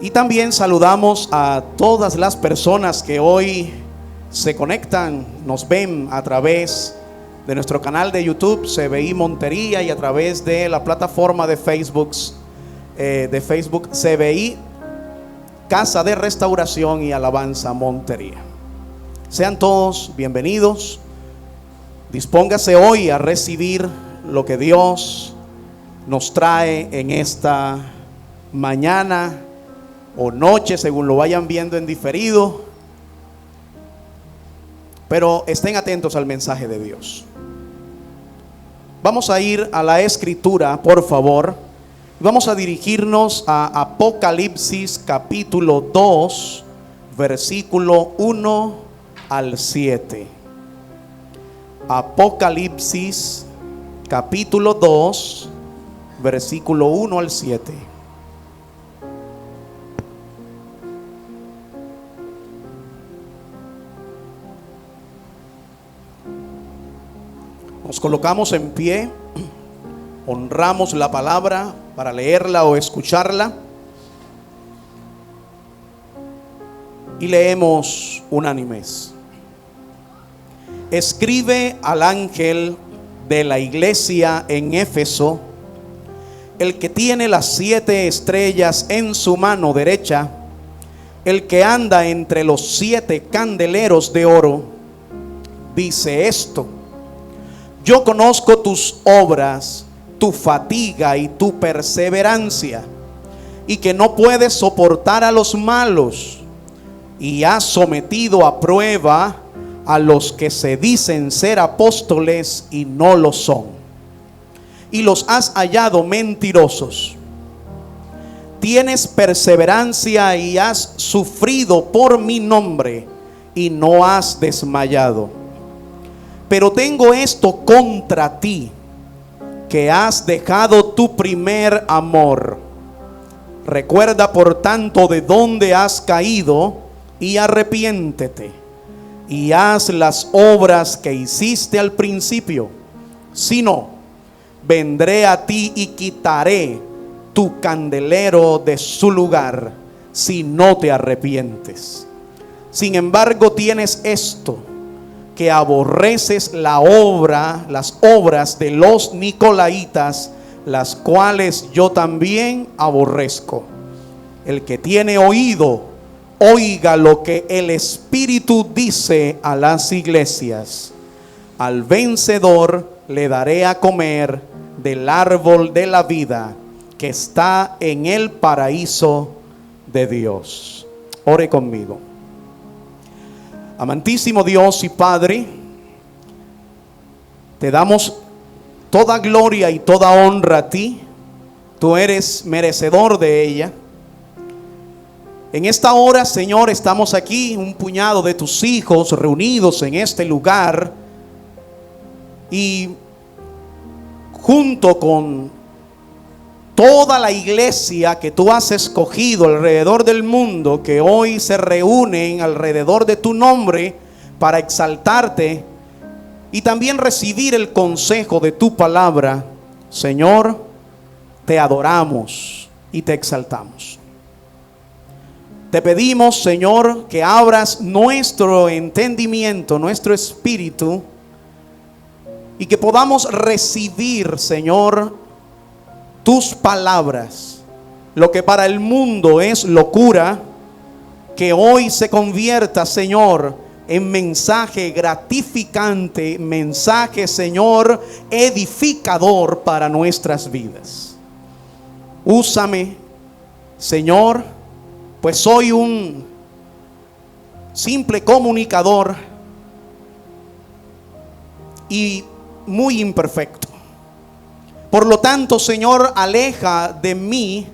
Y también saludamos a todas las personas que hoy se conectan, nos ven a través de nuestro canal de YouTube CBI Montería y a través de la plataforma de Facebook CBI Casa de Restauración y Alabanza Montería. Sean todos bienvenidos. Dispóngase hoy a recibir lo que Dios nos trae en esta mañana o noche, según lo vayan viendo en diferido. Pero estén atentos al mensaje de Dios. Vamos a ir a la escritura, por favor. Vamos a dirigirnos a Apocalipsis capítulo 2, versículo 1 al 7. Apocalipsis capítulo 2, versículo 1 al 7. Nos colocamos en pie, honramos la palabra para leerla o escucharla y leemos unánimes. Escribe al ángel de la iglesia en Éfeso, el que tiene las 7 estrellas en su mano derecha, el que anda entre los 7 candeleros de oro, dice esto: yo conozco tus obras, tu fatiga y tu perseverancia, y que no puedes soportar a los malos, y has sometido a prueba a los que se dicen ser apóstoles y no lo son, y los has hallado mentirosos. Tienes perseverancia y has sufrido por mi nombre y no has desmayado. Pero tengo esto contra ti, que has dejado tu primer amor. Recuerda por tanto de dónde has caído y arrepiéntete y haz las obras que hiciste al principio. Si no, vendré a ti y quitaré tu candelero de su lugar si no te arrepientes. Sin embargo, tienes esto, que aborreces las obras de los nicolaítas, las cuales yo también aborrezco. El que tiene oído, oiga lo que el Espíritu dice a las iglesias. Al vencedor le daré a comer del árbol de la vida que está en el paraíso de Dios. Ore conmigo. Amantísimo Dios y Padre, te damos toda gloria y toda honra a ti. Tú eres merecedor de ella. En esta hora, Señor, estamos aquí, un puñado de tus hijos reunidos en este lugar, y junto con toda la iglesia que tú has escogido alrededor del mundo, que hoy se reúnen alrededor de tu nombre para exaltarte y también recibir el consejo de tu palabra, Señor, te adoramos y te exaltamos. Te pedimos, Señor, que abras nuestro entendimiento, nuestro espíritu, y que podamos recibir, Señor, tus palabras. Lo que para el mundo es locura, que hoy se convierta, Señor, en mensaje gratificante, mensaje, Señor, edificador para nuestras vidas. Úsame, Señor, pues soy un simple comunicador y muy imperfecto. Por lo tanto, Señor, aleja de mí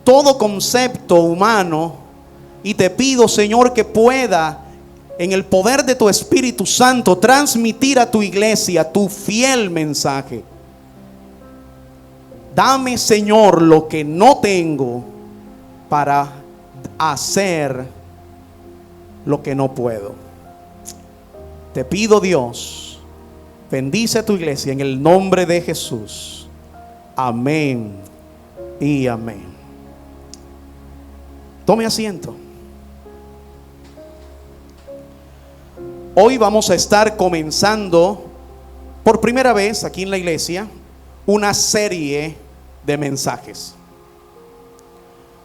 todo concepto humano y te pido, Señor, que pueda, en el poder de tu Espíritu Santo, transmitir a tu iglesia tu fiel mensaje. Dame, Señor, lo que no tengo para hacer lo que no puedo. Te pido, Dios, bendice a tu iglesia en el nombre de Jesús. Amén y amén. Tome asiento. Hoy vamos a estar comenzando por primera vez aquí en la iglesia una serie de mensajes.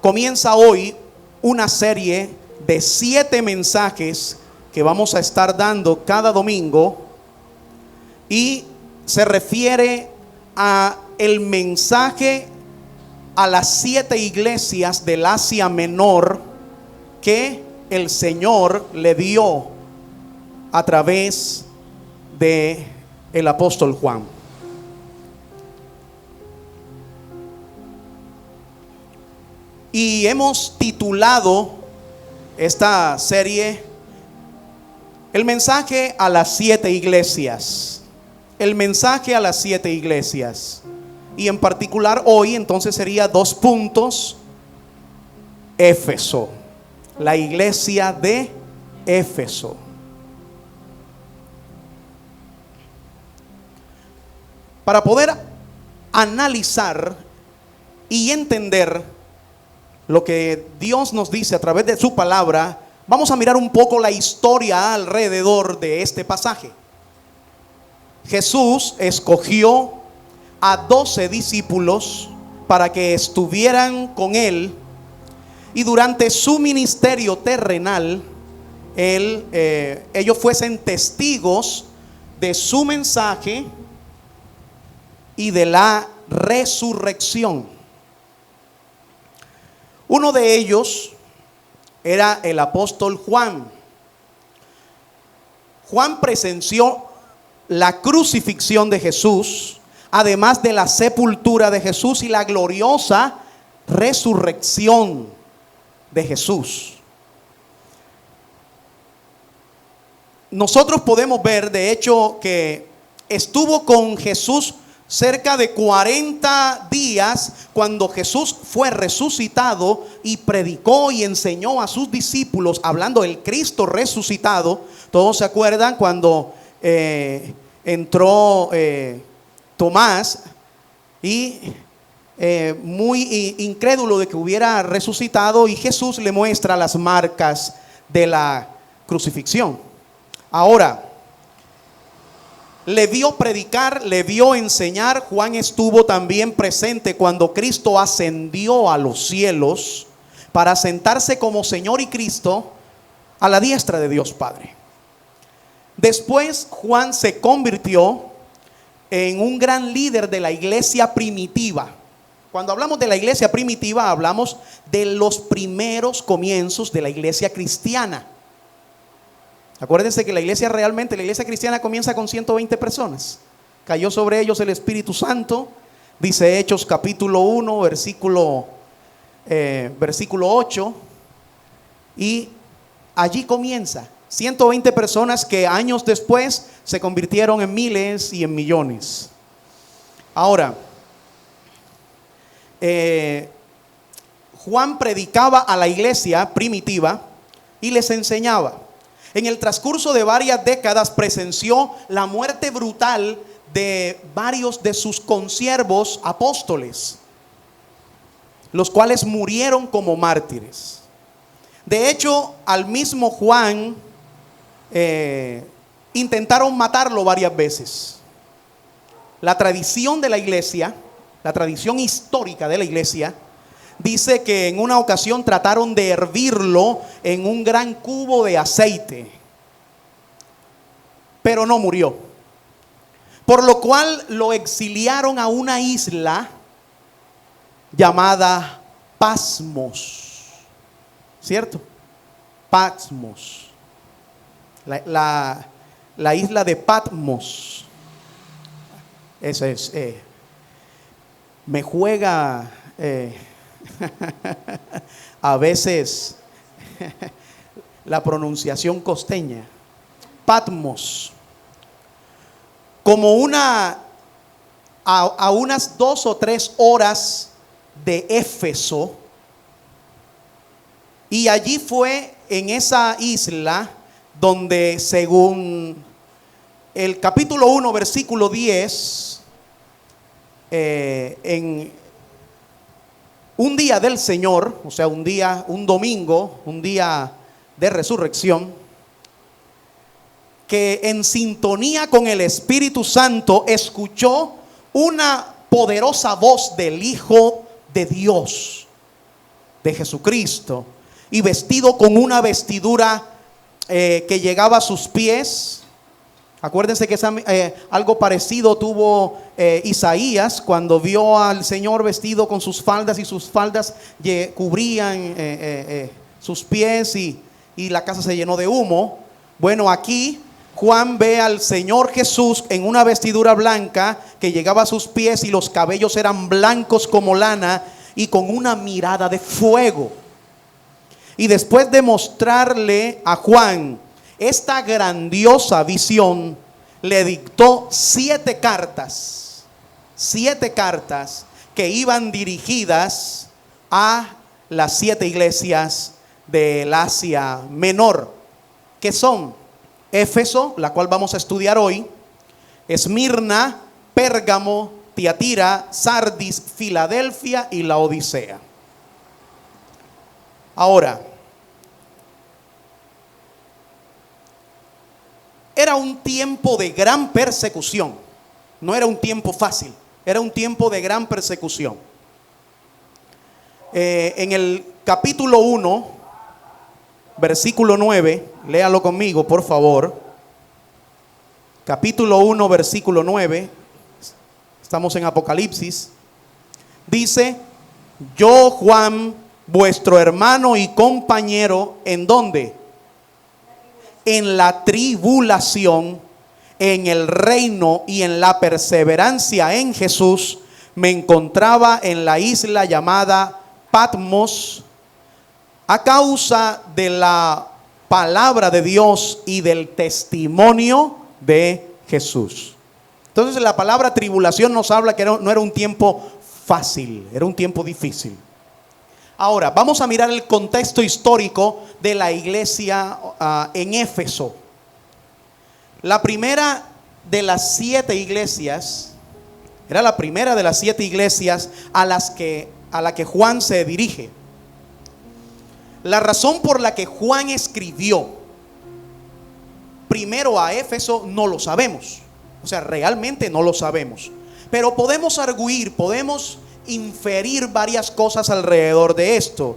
Comienza hoy una serie de 7 mensajes que vamos a estar dando cada domingo, y se refiere a el mensaje a las 7 iglesias del Asia Menor que el Señor le dio a través de el apóstol Juan. Y hemos titulado esta serie el mensaje a las 7 iglesias. El mensaje a las 7 iglesias. Y en particular hoy entonces sería 2 puntos. Éfeso, la iglesia de Éfeso. Para poder analizar y entender lo que Dios nos dice a través de su palabra, vamos a mirar un poco la historia alrededor de este pasaje. Jesús escogió a 12 discípulos para que estuvieran con él, y durante su ministerio terrenal ellos fuesen testigos de su mensaje y de la resurrección. Uno de ellos era el apóstol Juan. Juan presenció la crucifixión de Jesús, además de la sepultura de Jesús y la gloriosa resurrección de Jesús. Nosotros podemos ver, de hecho, que estuvo con Jesús cerca de 40 días cuando Jesús fue resucitado y predicó y enseñó a sus discípulos hablando del Cristo resucitado. Todos se acuerdan cuando entró Tomás y muy incrédulo de que hubiera resucitado, y Jesús le muestra las marcas de la crucifixión. Ahora, le vio predicar, le vio enseñar. Juan estuvo también presente cuando Cristo ascendió a los cielos para sentarse como Señor y Cristo a la diestra de Dios Padre. Después Juan se convirtió en un gran líder de la iglesia primitiva. Cuando hablamos de la iglesia primitiva, hablamos de los primeros comienzos de la iglesia cristiana. Acuérdense que la iglesia cristiana comienza con 120 personas. Cayó sobre ellos el Espíritu Santo, dice Hechos capítulo 1, versículo 8. Y allí comienza. 120 personas que años después se convirtieron en miles y en millones. Ahora, Juan predicaba a la iglesia primitiva y les enseñaba. En el transcurso de varias décadas presenció la muerte brutal de varios de sus consiervos apóstoles, los cuales murieron como mártires. De hecho, al mismo Juan intentaron matarlo varias veces. La tradición de la iglesia, la tradición histórica de la iglesia, dice que en una ocasión trataron de hervirlo en un gran cubo de aceite, pero no murió. Por lo cual lo exiliaron a una isla llamada Patmos. ¿Cierto? Patmos. La isla de Patmos. Eso es. Me juega a veces la pronunciación costeña. Patmos. Como a unas 2 o 3 horas de Éfeso. Y allí fue en esa isla donde, según el capítulo 1, versículo 10, en un día del Señor, o sea, un domingo, un día de resurrección, que en sintonía con el Espíritu Santo escuchó una poderosa voz del Hijo de Dios, de Jesucristo, y vestido con una vestidura que llegaba a sus pies. Acuérdense que algo parecido tuvo Isaías cuando vio al Señor vestido con sus faldas, y sus faldas cubrían sus pies, y la casa se llenó de humo. Bueno, aquí Juan ve al Señor Jesús en una vestidura blanca que llegaba a sus pies, y los cabellos eran blancos como lana, y con una mirada de fuego. Y después de mostrarle a Juan esta grandiosa visión, le dictó 7 cartas que iban dirigidas a las 7 iglesias del Asia Menor, que son Éfeso, la cual vamos a estudiar hoy, Esmirna, Pérgamo, Tiatira, Sardis, Filadelfia y Laodicea. Ahora, era un tiempo de gran persecución. No era un tiempo fácil, era un tiempo de gran persecución. En el capítulo 1, versículo 9, léalo conmigo, por favor. Capítulo 1, versículo 9. Estamos en Apocalipsis. Dice: yo, Juan, vuestro hermano y compañero, ¿en dónde? En la tribulación, en el reino y en la perseverancia en Jesús, me encontraba en la isla llamada Patmos, a causa de la palabra de Dios y del testimonio de Jesús. Entonces, la palabra tribulación nos habla que no era un tiempo fácil, era un tiempo difícil. Ahora, vamos a mirar el contexto histórico de la iglesia en Éfeso. La primera de las 7 iglesias, era la primera de las 7 iglesias a la que Juan se dirige. La razón por la que Juan escribió primero a Éfeso no lo sabemos. O sea, realmente no lo sabemos. Pero podemos arguir, podemos inferir varias cosas alrededor de esto.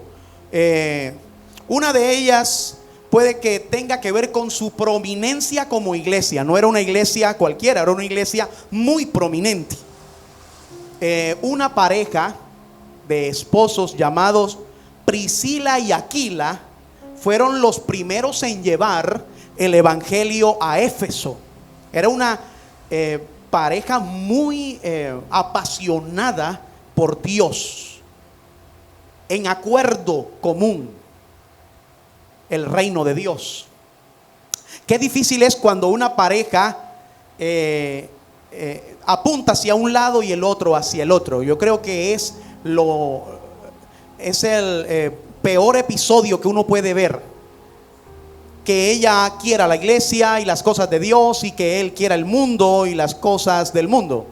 Una de ellas puede que tenga que ver con su prominencia como iglesia. No era una iglesia cualquiera, era una iglesia muy prominente. Una pareja de esposos llamados Priscila y Aquila fueron los primeros en llevar el evangelio a Éfeso. Era una pareja muy apasionada por Dios, en acuerdo común, el reino de Dios. Qué difícil es cuando una pareja apunta hacia un lado y el otro hacia el otro. Yo creo que es el peor episodio que uno puede ver. Que ella quiera la iglesia y las cosas de Dios, y que él quiera el mundo y las cosas del mundo.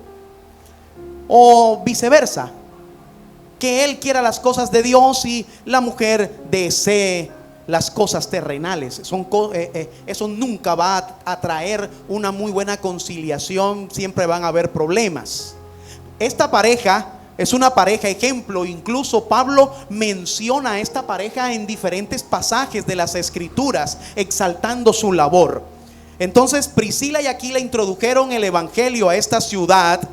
O viceversa, que él quiera las cosas de Dios y la mujer desee las cosas terrenales. Eso nunca va a traer una muy buena conciliación. Siempre van a haber problemas. Esta pareja es una pareja ejemplo. Incluso Pablo menciona a esta pareja en diferentes pasajes de las Escrituras, exaltando su labor. Entonces, Priscila y Aquila introdujeron el evangelio a esta ciudad.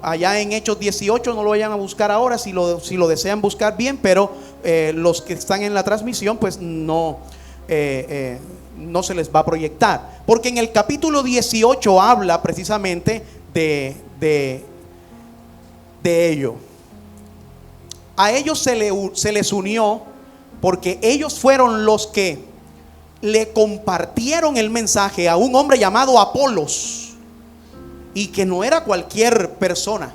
Allá en Hechos 18, no lo vayan a buscar ahora, si lo desean buscar bien, pero los que están en la transmisión, pues no se les va a proyectar. Porque en el capítulo 18 habla precisamente de ello. A ellos se les unió porque ellos fueron los que le compartieron el mensaje a un hombre llamado Apolos, y que no era cualquier persona.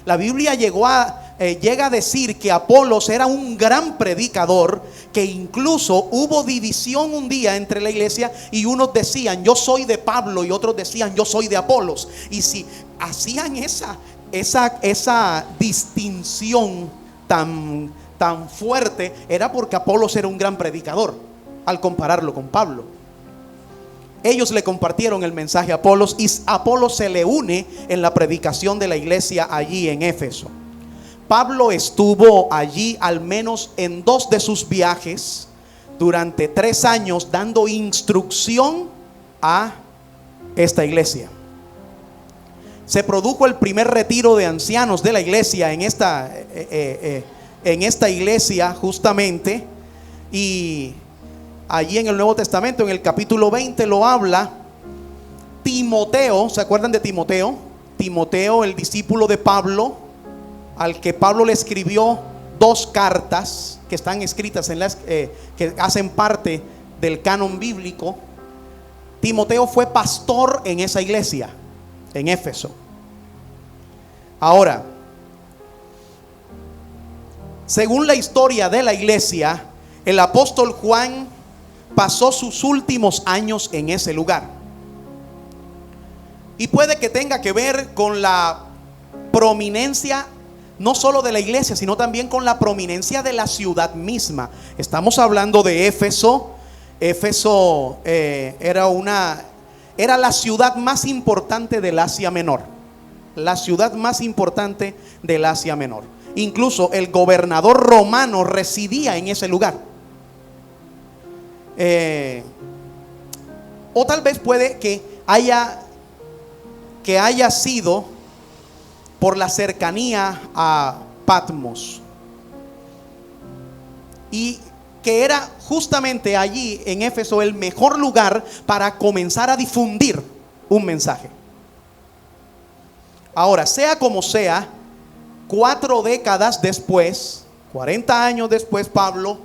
La Biblia llega a decir que Apolos era un gran predicador, que incluso hubo división un día entre la iglesia, y unos decían yo soy de Pablo y otros decían yo soy de Apolos. Y si hacían esa distinción tan fuerte, era porque Apolos era un gran predicador, al compararlo con Pablo. Ellos le compartieron el mensaje a Apolos y Apolos se le une en la predicación de la iglesia allí en Éfeso. Pablo estuvo allí al menos en 2 de sus viajes durante 3 años dando instrucción a esta iglesia. Se produjo el primer retiro de ancianos de la iglesia en esta iglesia justamente, y allí en el Nuevo Testamento, en el capítulo 20 lo habla. Timoteo, ¿se acuerdan de Timoteo? Timoteo, el discípulo de Pablo, al que Pablo le escribió 2 cartas que están escritas que hacen parte del canon bíblico. Timoteo fue pastor en esa iglesia en Éfeso. Ahora, según la historia de la iglesia, el apóstol Juan pasó sus últimos años en ese lugar. Y puede que tenga que ver con la prominencia no solo de la iglesia, sino también con la prominencia de la ciudad misma. Estamos hablando de Éfeso. Éfeso era la ciudad más importante del Asia Menor. La ciudad más importante del Asia Menor. Incluso el gobernador romano residía en ese lugar. O tal vez puede que haya sido por la cercanía a Patmos, y que era justamente allí en Éfeso el mejor lugar para comenzar a difundir un mensaje. Ahora, sea como sea, 4 décadas después, 40 años después, Pablo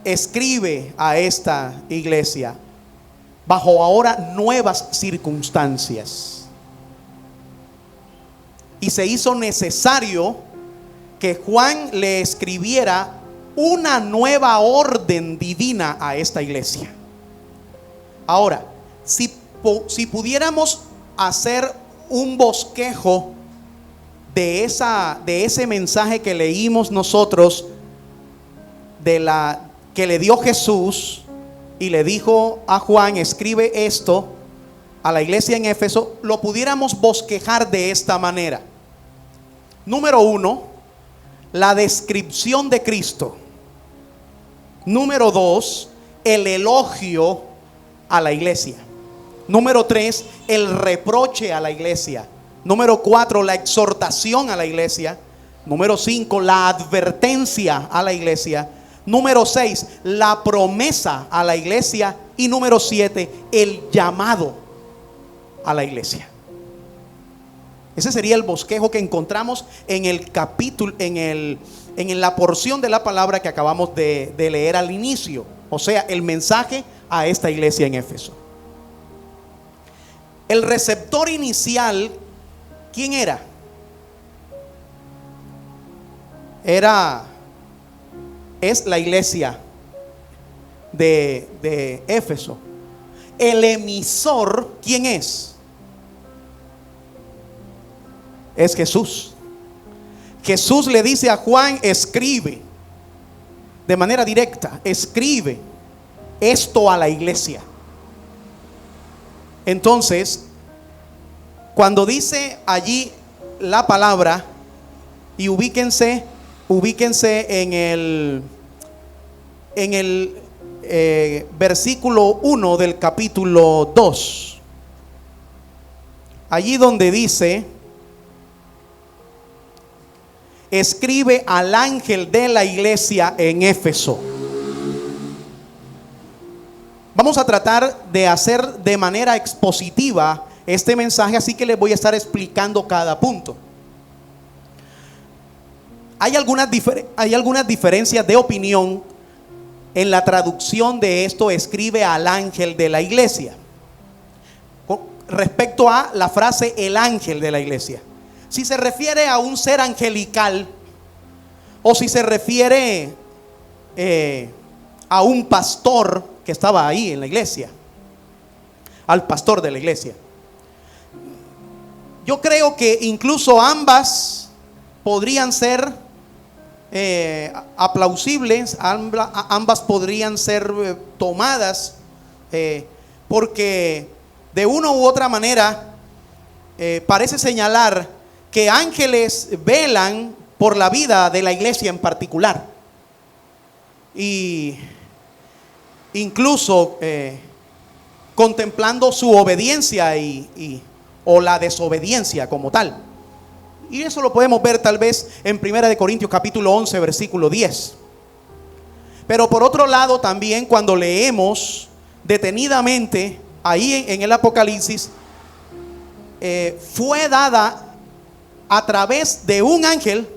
escribe a esta iglesia bajo ahora nuevas circunstancias, y se hizo necesario que Juan le escribiera una nueva orden divina a esta iglesia. Ahora, si pudiéramos hacer un bosquejo de ese mensaje que leímos nosotros, que le dio Jesús y le dijo a Juan: escribe esto a la iglesia en Éfeso, lo pudiéramos bosquejar de esta manera. Número 1, la descripción de Cristo. Número 2, el elogio a la iglesia. Número 3, el reproche a la iglesia. Número 4, la exhortación a la iglesia. Número 5, la advertencia a la iglesia. Número 6, la promesa a la iglesia. Y número 7, el llamado a la iglesia. Ese sería el bosquejo que encontramos en el capítulo, en la porción de la palabra que acabamos de leer al inicio. O sea, el mensaje a esta iglesia en Éfeso. El receptor inicial, ¿quién era? Es la iglesia de Éfeso. El emisor, ¿quién es? Es Jesús. Jesús le dice a Juan: escribe de manera directa, escribe esto a la iglesia. Entonces, cuando dice allí la palabra, y ubíquense en el versículo 1 del capítulo 2, allí donde dice: escribe al ángel de la iglesia en Éfeso. Vamos a tratar de hacer de manera expositiva este mensaje, así que les voy a estar explicando cada punto. Hay algunas diferencias de opinión en la traducción de esto: escribe al ángel de la iglesia, respecto a la frase el ángel de la iglesia. Si se refiere a un ser angelical, o si se refiere a un pastor que estaba ahí en la iglesia, al pastor de la iglesia. yo creo que incluso ambas podrían ser aplausibles, ambas podrían ser tomadas, porque de una u otra manera parece señalar que ángeles velan por la vida de la iglesia en particular, y incluso contemplando su obediencia o la desobediencia como tal. Y eso lo podemos ver tal vez en 1 Corintios capítulo 11 versículo 10. Pero por otro lado también, cuando leemos detenidamente ahí en el Apocalipsis, fue dada a través de un ángel.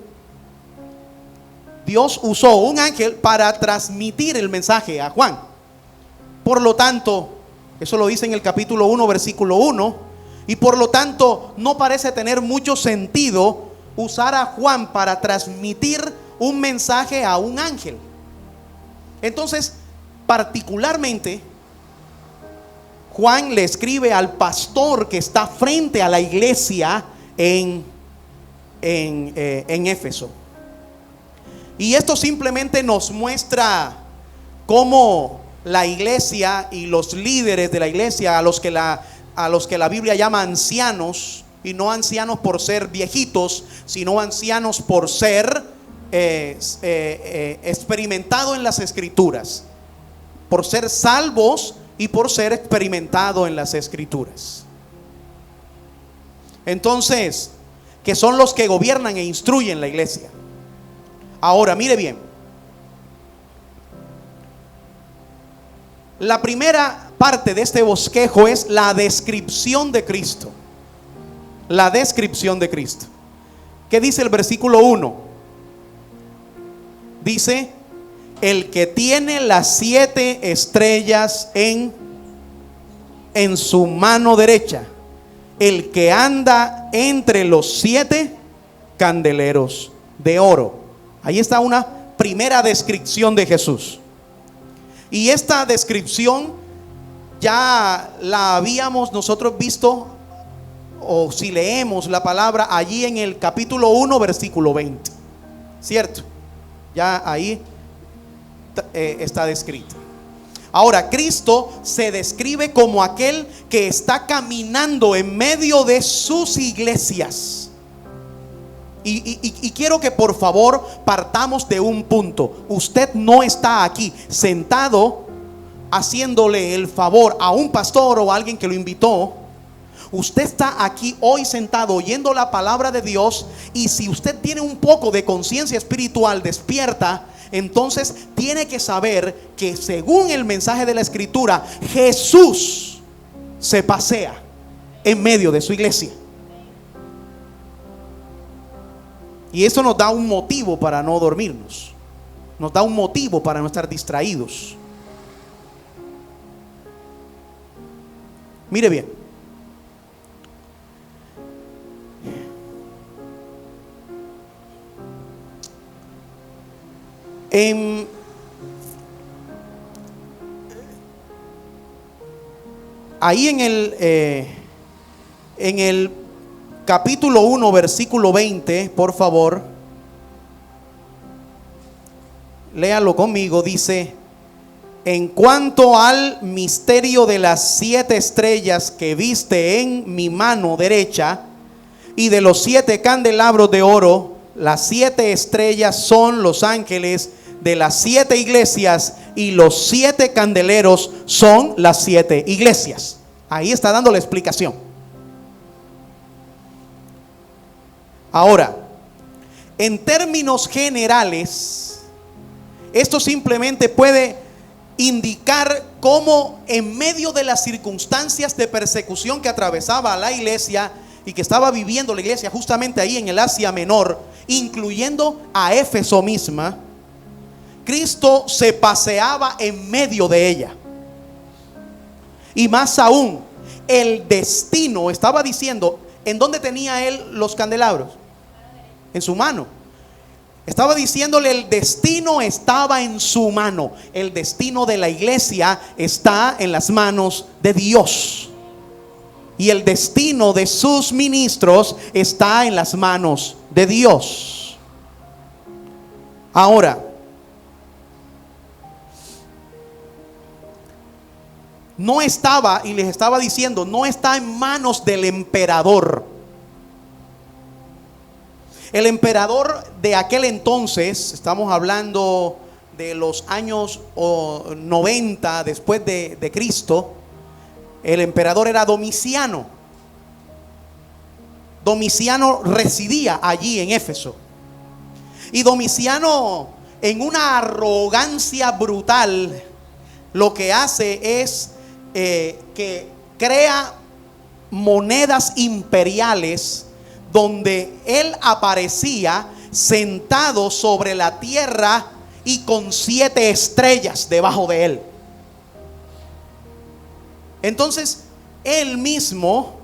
Dios usó un ángel para transmitir el mensaje a Juan. Por lo tanto, eso lo dice en el capítulo 1 versículo 1. Y por lo tanto no parece tener mucho sentido usar a Juan para transmitir un mensaje a un ángel. Entonces, particularmente, Juan le escribe al pastor que está frente a la iglesia en Éfeso. Y esto simplemente nos muestra cómo la iglesia y los líderes de la iglesia, a los que la Biblia llama ancianos, y no ancianos por ser viejitos, sino ancianos por ser experimentado en las escrituras, por ser salvos y por ser experimentado en las escrituras. Entonces, que son los que gobiernan e instruyen la iglesia. Ahora, mire bien, la primera parte de este bosquejo es la descripción de Cristo. La descripción de Cristo. ¿Qué dice el versículo 1? Dice: el que tiene las 7 estrellas en su mano derecha, el que anda entre los 7 candeleros de oro. Ahí está una primera descripción de Jesús. Y esta descripción ya la habíamos nosotros visto, o si leemos la palabra allí en el capítulo 1 versículo 20, ¿cierto? Ya ahí está descrito. Ahora, Cristo se describe como aquel que está caminando en medio de sus iglesias. Y quiero que por favor partamos de un punto. Usted no está aquí sentado haciéndole el favor a un pastor o a alguien que lo invitó. Usted está aquí hoy sentado oyendo la palabra de Dios, y si usted tiene un poco de conciencia espiritual despierta, entonces tiene que saber que según el mensaje de la Escritura, Jesús se pasea en medio de su iglesia. Y eso nos da un motivo para no dormirnos, nos da un motivo para no estar distraídos. Mire bien, ahí en el capítulo 1 versículo 20, por favor, léalo conmigo. Dice: en cuanto al misterio de las 7 estrellas que viste en mi mano derecha, y de los 7 candelabros de oro, las 7 estrellas son los ángeles de las 7 iglesias, y los 7 candeleros son las 7 iglesias. Ahí está dando la explicación. Ahora, en términos generales, esto simplemente puede indicar cómo en medio de las circunstancias de persecución que atravesaba la iglesia y que estaba viviendo la iglesia justamente ahí en el Asia Menor, incluyendo a Éfeso misma, Cristo se paseaba en medio de ella. Y más aún, el destino, estaba diciendo, ¿en dónde tenía él los candelabros? En su mano. Estaba diciéndole, el destino estaba en su mano. El destino de la iglesia está en las manos de Dios. y el destino de sus ministros está en las manos de Dios. Ahora, no estaba, y les estaba diciendo, no está en manos del emperador. El emperador de aquel entonces, estamos hablando de los años 90 después de Cristo, el emperador era Domiciano. Domiciano residía allí en Éfeso. Y Domiciano, en una arrogancia brutal, lo que hace es que crea monedas imperiales, donde él aparecía sentado sobre la tierra y con 7 estrellas debajo de él. Entonces él mismo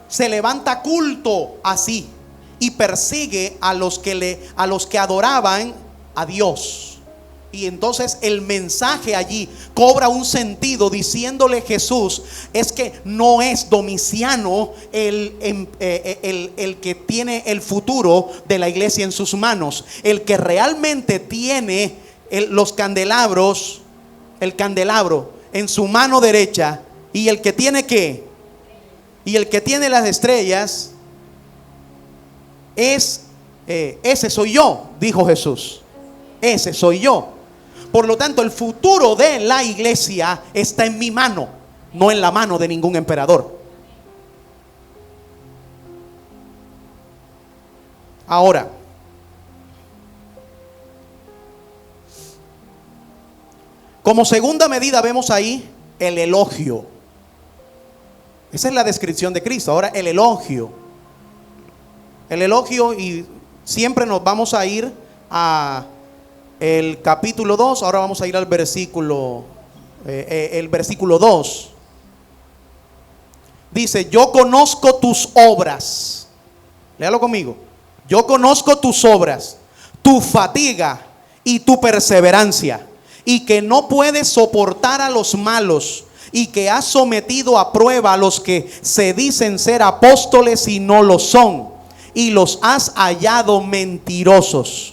se levanta culto así y persigue a los que adoraban a Dios. Y entonces el mensaje allí cobra un sentido, diciéndole Jesús, es que no es Domiciano el que tiene el futuro de la iglesia en sus manos. El que realmente tiene los candelabros, el candelabro en su mano derecha, y el que tiene ¿qué? Y el que tiene las estrellas ese soy yo, dijo Jesús. Ese soy yo. Por lo tanto, el futuro de la iglesia está en mi mano, no en la mano de ningún emperador. Ahora, como segunda medida vemos ahí el elogio. Esa es la descripción de Cristo. Ahora el elogio. El elogio, y siempre nos vamos a ir a el capítulo 2, ahora vamos a ir al versículo, el versículo 2. Dice, yo conozco tus obras. Léalo conmigo. Yo conozco tus obras, tu fatiga y tu perseverancia, y que no puedes soportar a los malos, y que has sometido a prueba a los que se dicen ser apóstoles y no lo son, y los has hallado mentirosos.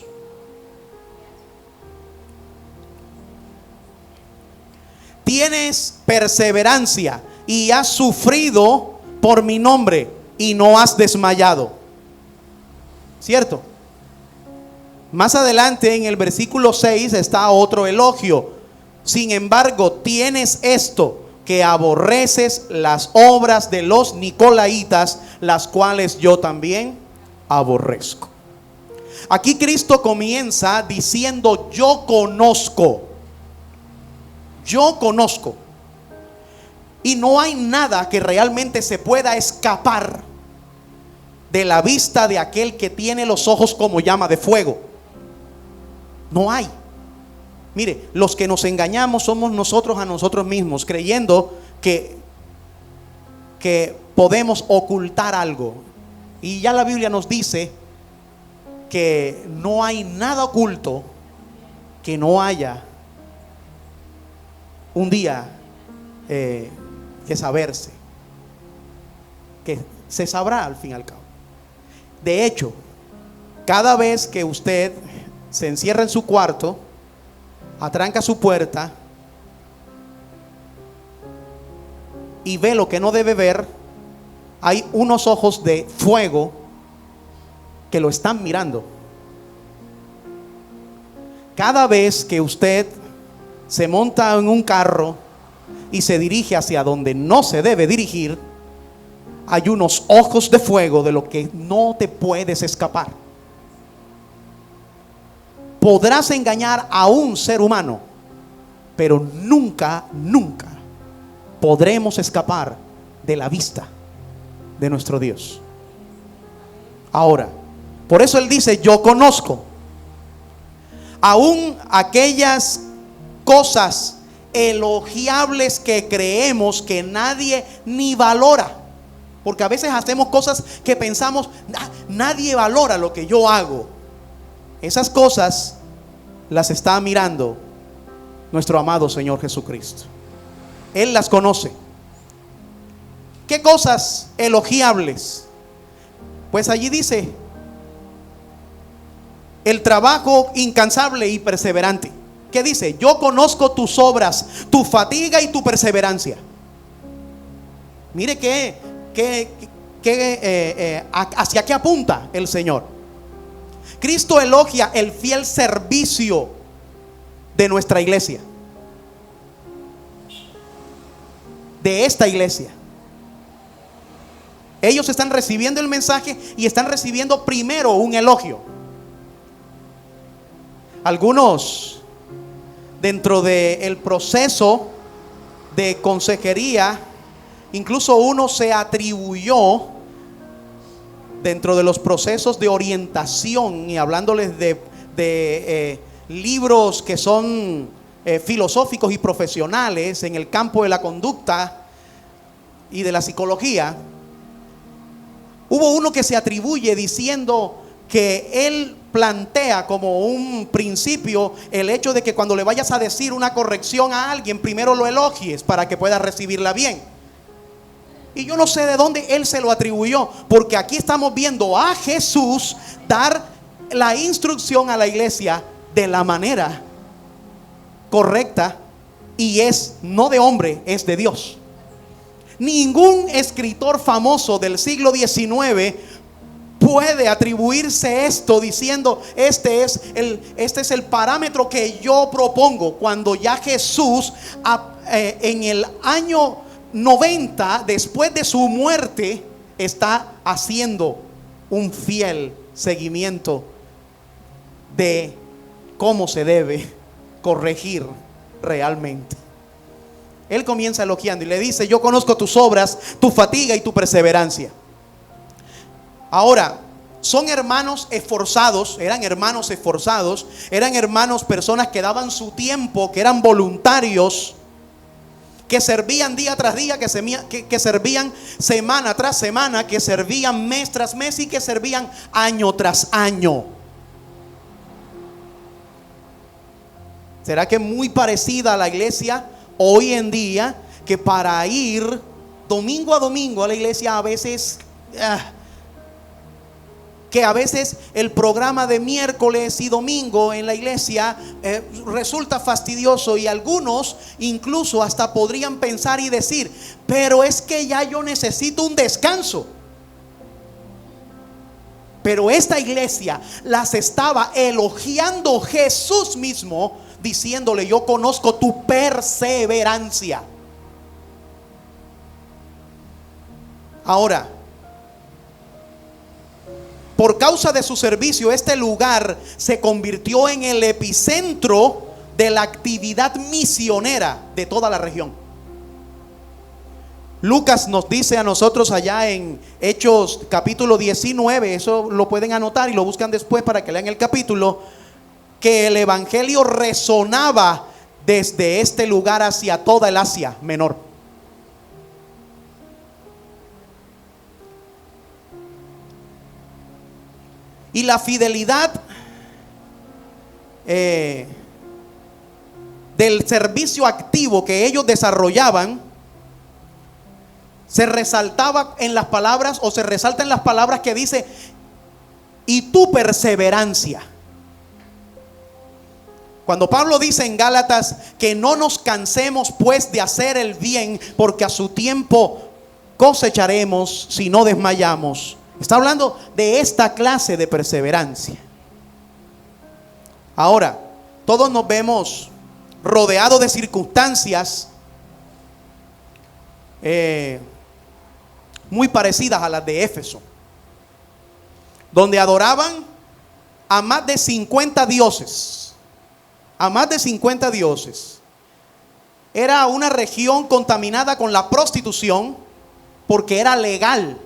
Tienes perseverancia y has sufrido por mi nombre y no has desmayado. ¿Cierto? Más adelante en el versículo 6 está otro elogio. Sin embargo, tienes esto, que aborreces las obras de los nicolaítas, las cuales yo también aborrezco. Aquí Cristo comienza diciendo, yo conozco. Yo conozco. Y no hay nada que realmente se pueda escapar de la vista de aquel que tiene los ojos como llama de fuego. No hay. Mire, los que nos engañamos somos nosotros a nosotros mismos, creyendo que podemos ocultar algo. Y ya la Biblia nos dice que no hay nada oculto que no haya un día que saberse, que se sabrá al fin y al cabo. De hecho, cada vez que usted se encierra en su cuarto, atranca su puerta y ve lo que no debe ver, hay unos ojos de fuego que lo están mirando. Cada vez que usted se monta en un carro y se dirige hacia donde no se debe dirigir, hay unos ojos de fuego de lo que no te puedes escapar. Podrás engañar a un ser humano, pero nunca podremos escapar de la vista de nuestro Dios. Ahora, por eso Él dice, yo conozco. Aún aquellas cosas elogiables que creemos que nadie ni valora. Porque a veces hacemos cosas que pensamos, nadie valora lo que yo hago. Esas cosas las está mirando nuestro amado Señor Jesucristo. Él las conoce. ¿Qué cosas elogiables? Pues allí dice: el trabajo incansable y perseverante. ¿Qué dice? Yo conozco tus obras, tu fatiga y tu perseverancia. Mire hacia qué apunta el Señor. Cristo elogia el fiel servicio de nuestra iglesia, de esta iglesia. Ellos están recibiendo el mensaje y están recibiendo primero un elogio. Algunos, dentro del proceso de consejería, incluso uno se atribuyó, dentro de los procesos de orientación y hablándoles de libros que son filosóficos y profesionales en el campo de la conducta y de la psicología, hubo uno que se atribuye diciendo que él plantea como un principio el hecho de que cuando le vayas a decir una corrección a alguien, primero lo elogies para que puedas recibirla bien. Y yo no sé de dónde él se lo atribuyó, porque aquí estamos viendo a Jesús dar la instrucción a la iglesia de la manera correcta, y es no de hombre, es de Dios. Ningún escritor famoso del siglo XIX puede atribuirse esto diciendo este es el parámetro que yo propongo, cuando ya Jesús en el año 90 después de su muerte está haciendo un fiel seguimiento de cómo se debe corregir realmente. Él comienza elogiando y le dice: yo conozco tus obras, tu fatiga y tu perseverancia. Ahora, son hermanos esforzados, eran hermanos esforzados, eran hermanos, personas que daban su tiempo, que eran voluntarios, que servían día tras día, que servían semana tras semana, que servían mes tras mes y que servían año tras año. ¿Será que muy parecida a la iglesia hoy en día, que para ir domingo a domingo a la iglesia a veces que a veces el programa de miércoles y domingo en la iglesia resulta fastidioso, y algunos incluso hasta podrían pensar y decir: pero es que ya yo necesito un descanso? Pero esta iglesia las estaba elogiando Jesús mismo, diciéndole: yo conozco tu perseverancia. Ahora, por causa de su servicio, este lugar se convirtió en el epicentro de la actividad misionera de toda la región. Lucas nos dice a nosotros allá en Hechos capítulo 19, eso lo pueden anotar y lo buscan después para que lean el capítulo, que el evangelio resonaba desde este lugar hacia toda el Asia Menor. Y la fidelidad del servicio activo que ellos desarrollaban se resaltaba en las palabras, o se resalta en las palabras que dice: y tu perseverancia. Cuando Pablo dice en Gálatas que no nos cansemos pues de hacer el bien, porque a su tiempo cosecharemos si no desmayamos, está hablando de esta clase de perseverancia. Ahora, todos nos vemos rodeados de circunstancias muy parecidas a las de Éfeso, donde adoraban a más de 50 dioses. A más de 50 dioses. Era una región contaminada con la prostitución, porque era legal.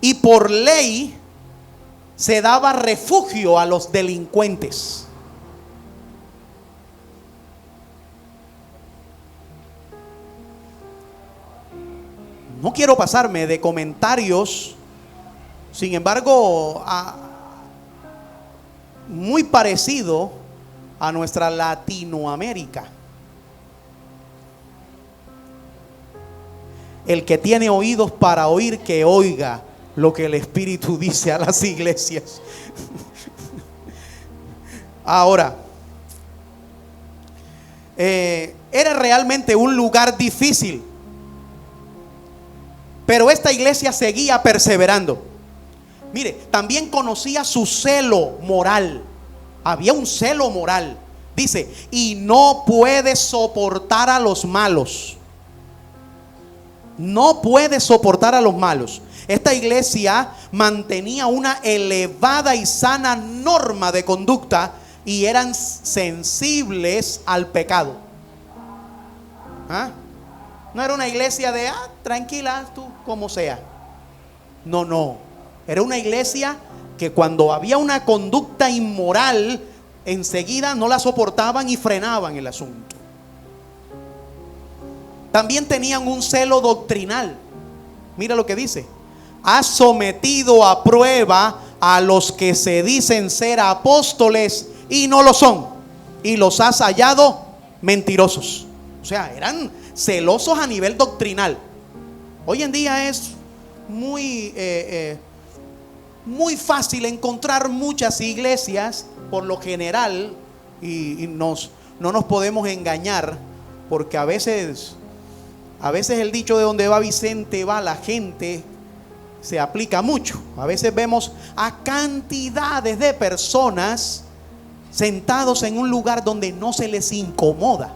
Y por ley se daba refugio a los delincuentes. No quiero pasarme de comentarios, sin embargo, muy parecido a nuestra Latinoamérica. El que tiene oídos para oír, que oiga lo que el Espíritu dice a las iglesias. Ahora, era realmente un lugar difícil, pero esta iglesia seguía perseverando. Mire, también conocía su celo moral. Había un celo moral. Dice, y no puede soportar a los malos. No puede soportar a los malos. Esta iglesia mantenía una elevada y sana norma de conducta y eran sensibles al pecado. ¿Ah? No era una iglesia de tranquila, tú como sea. No, no. Era una iglesia que cuando había una conducta inmoral, enseguida no la soportaban y frenaban el asunto. También tenían un celo doctrinal. Mira lo que dice: has sometido a prueba a los que se dicen ser apóstoles y no lo son, y los has hallado mentirosos. O sea, eran celosos a nivel doctrinal. Hoy en día es muy fácil encontrar muchas iglesias, por lo general, y no nos podemos engañar, porque a veces el dicho de donde va Vicente va la gente se aplica mucho. A veces vemos a cantidades de personas sentados en un lugar donde no se les incomoda.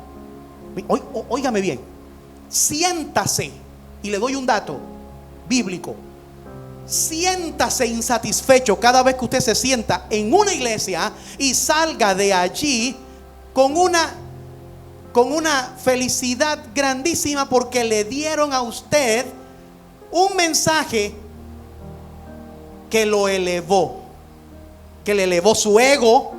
Óigame bien, siéntase, y le doy un dato bíblico: siéntase insatisfecho cada vez que usted se sienta en una iglesia y salga de allí con una felicidad grandísima, porque le dieron a usted un mensaje que lo elevó, que le elevó su ego.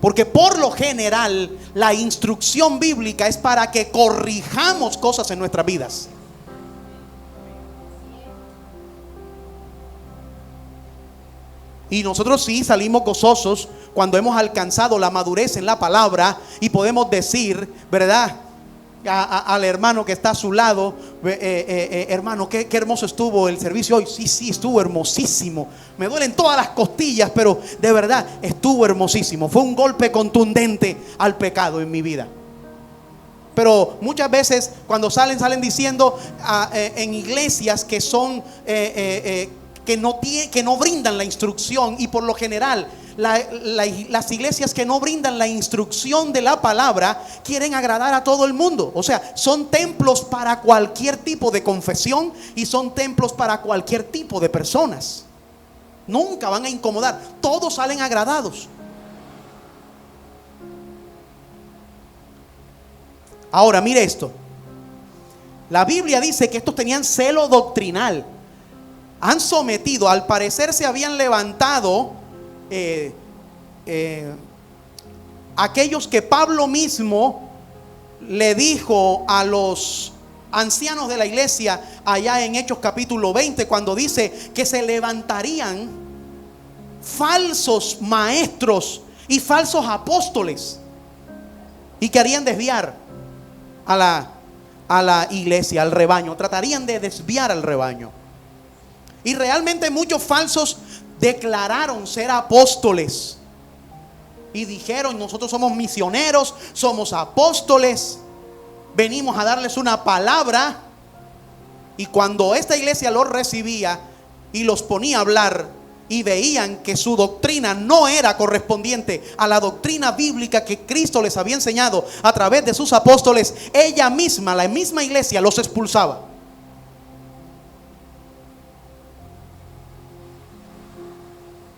Porque por lo general la instrucción bíblica es para que corrijamos cosas en nuestras vidas. Y nosotros sí salimos gozosos cuando hemos alcanzado la madurez en la palabra y podemos decir, ¿verdad?, al hermano que está a su lado: hermano, qué hermoso estuvo el servicio hoy. Sí, estuvo hermosísimo. Me duelen todas las costillas, pero de verdad estuvo hermosísimo. Fue un golpe contundente al pecado en mi vida. Pero muchas veces cuando salen diciendo en iglesias que son que no brindan la instrucción, y por lo general las iglesias que no brindan la instrucción de la palabra quieren agradar a todo el mundo. O sea, son templos para cualquier tipo de confesión y son templos para cualquier tipo de personas. Nunca van a incomodar, todos salen agradados. Ahora mire esto: la Biblia dice que estos tenían celo doctrinal. Han sometido, al parecer se habían levantado aquellos que Pablo mismo le dijo a los ancianos de la iglesia allá en Hechos capítulo 20, cuando dice que se levantarían falsos maestros y falsos apóstoles y que harían desviar a la iglesia, al rebaño. Tratarían de desviar al rebaño. Y realmente muchos falsos declararon ser apóstoles y dijeron: nosotros somos misioneros, somos apóstoles, venimos a darles una palabra. Y cuando esta iglesia los recibía y los ponía a hablar y veían que su doctrina no era correspondiente a la doctrina bíblica que Cristo les había enseñado a través de sus apóstoles, la misma iglesia los expulsaba.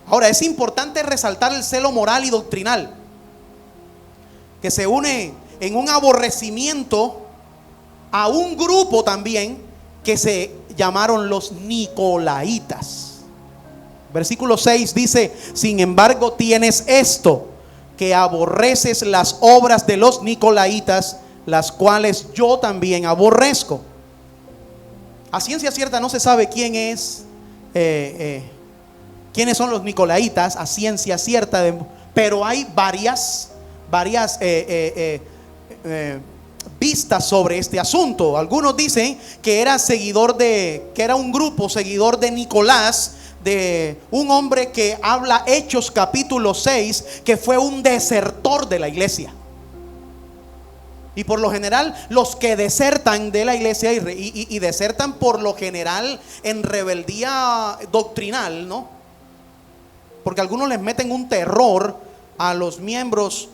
Ahora, es importante resaltar el celo moral y doctrinal, que se une en un aborrecimiento a un grupo también que se llamaron los Nicolaitas. Versículo 6 dice: sin embargo tienes esto, que aborreces las obras de los Nicolaitas, las cuales yo también aborrezco. A ciencia cierta no se sabe quiénes son los Nicolaitas, a ciencia cierta, pero hay varias vistas sobre este asunto. Algunos dicen que era un grupo seguidor de Nicolás, de un hombre que habla Hechos capítulo 6, que fue un desertor de la iglesia. Y por lo general los que desertan de la iglesia y desertan por lo general en rebeldía doctrinal, ¿no? Porque algunos les meten un terror a los miembros,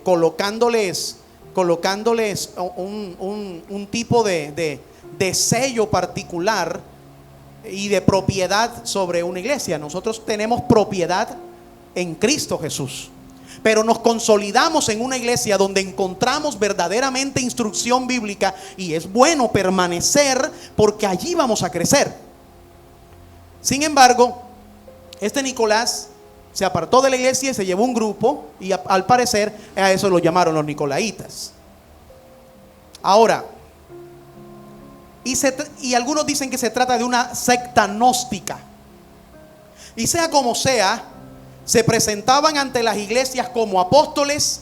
colocándoles un tipo de sello particular y de propiedad sobre una iglesia. Nosotros tenemos propiedad en Cristo Jesús, pero nos consolidamos en una iglesia donde encontramos verdaderamente instrucción bíblica, y es bueno permanecer porque allí vamos a crecer. Sin embargo, este Nicolás se apartó de la iglesia y se llevó un grupo, y al parecer a eso lo llamaron los Nicolaitas. Ahora, y algunos dicen que se trata de una secta gnóstica. Y sea como sea, se presentaban ante las iglesias como apóstoles,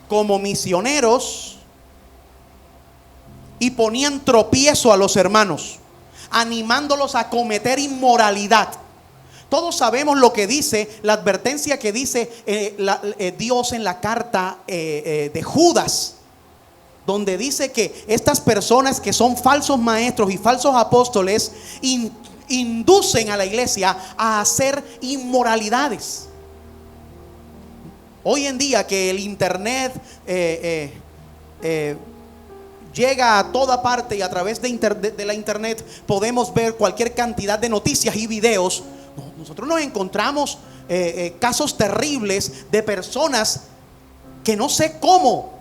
como misioneros, y ponían tropiezo a los hermanos, animándolos a cometer inmoralidad. Todos sabemos lo que dice, la advertencia que dice Dios en la carta de Judas, donde dice que estas personas que son falsos maestros y falsos apóstoles inducen a la iglesia a hacer inmoralidades. Hoy en día que el internet llega a toda parte, y a través de la internet podemos ver cualquier cantidad de noticias y videos, nosotros nos encontramos casos terribles de personas que no sé cómo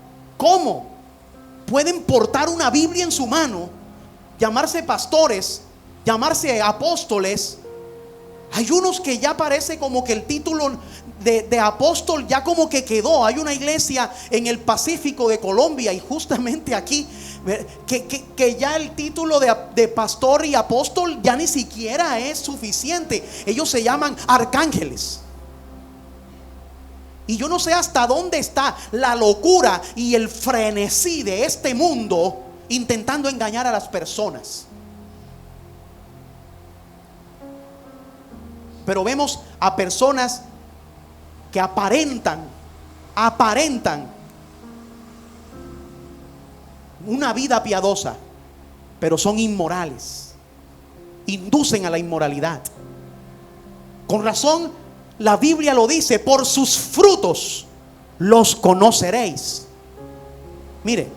pueden portar una Biblia en su mano, llamarse pastores, llamarse apóstoles. Hay unos que ya parece como que el título de apóstol ya como que quedó. Hay una iglesia en el Pacífico de Colombia, y justamente aquí, que ya el título de pastor y apóstol ya ni siquiera es suficiente. Ellos se llaman arcángeles. Y yo no sé hasta dónde está la locura y el frenesí de este mundo intentando engañar a las personas. Pero vemos a personas que aparentan una vida piadosa, pero son inmorales, inducen a la inmoralidad. Con razón, la Biblia lo dice: por sus frutos los conoceréis. Mire,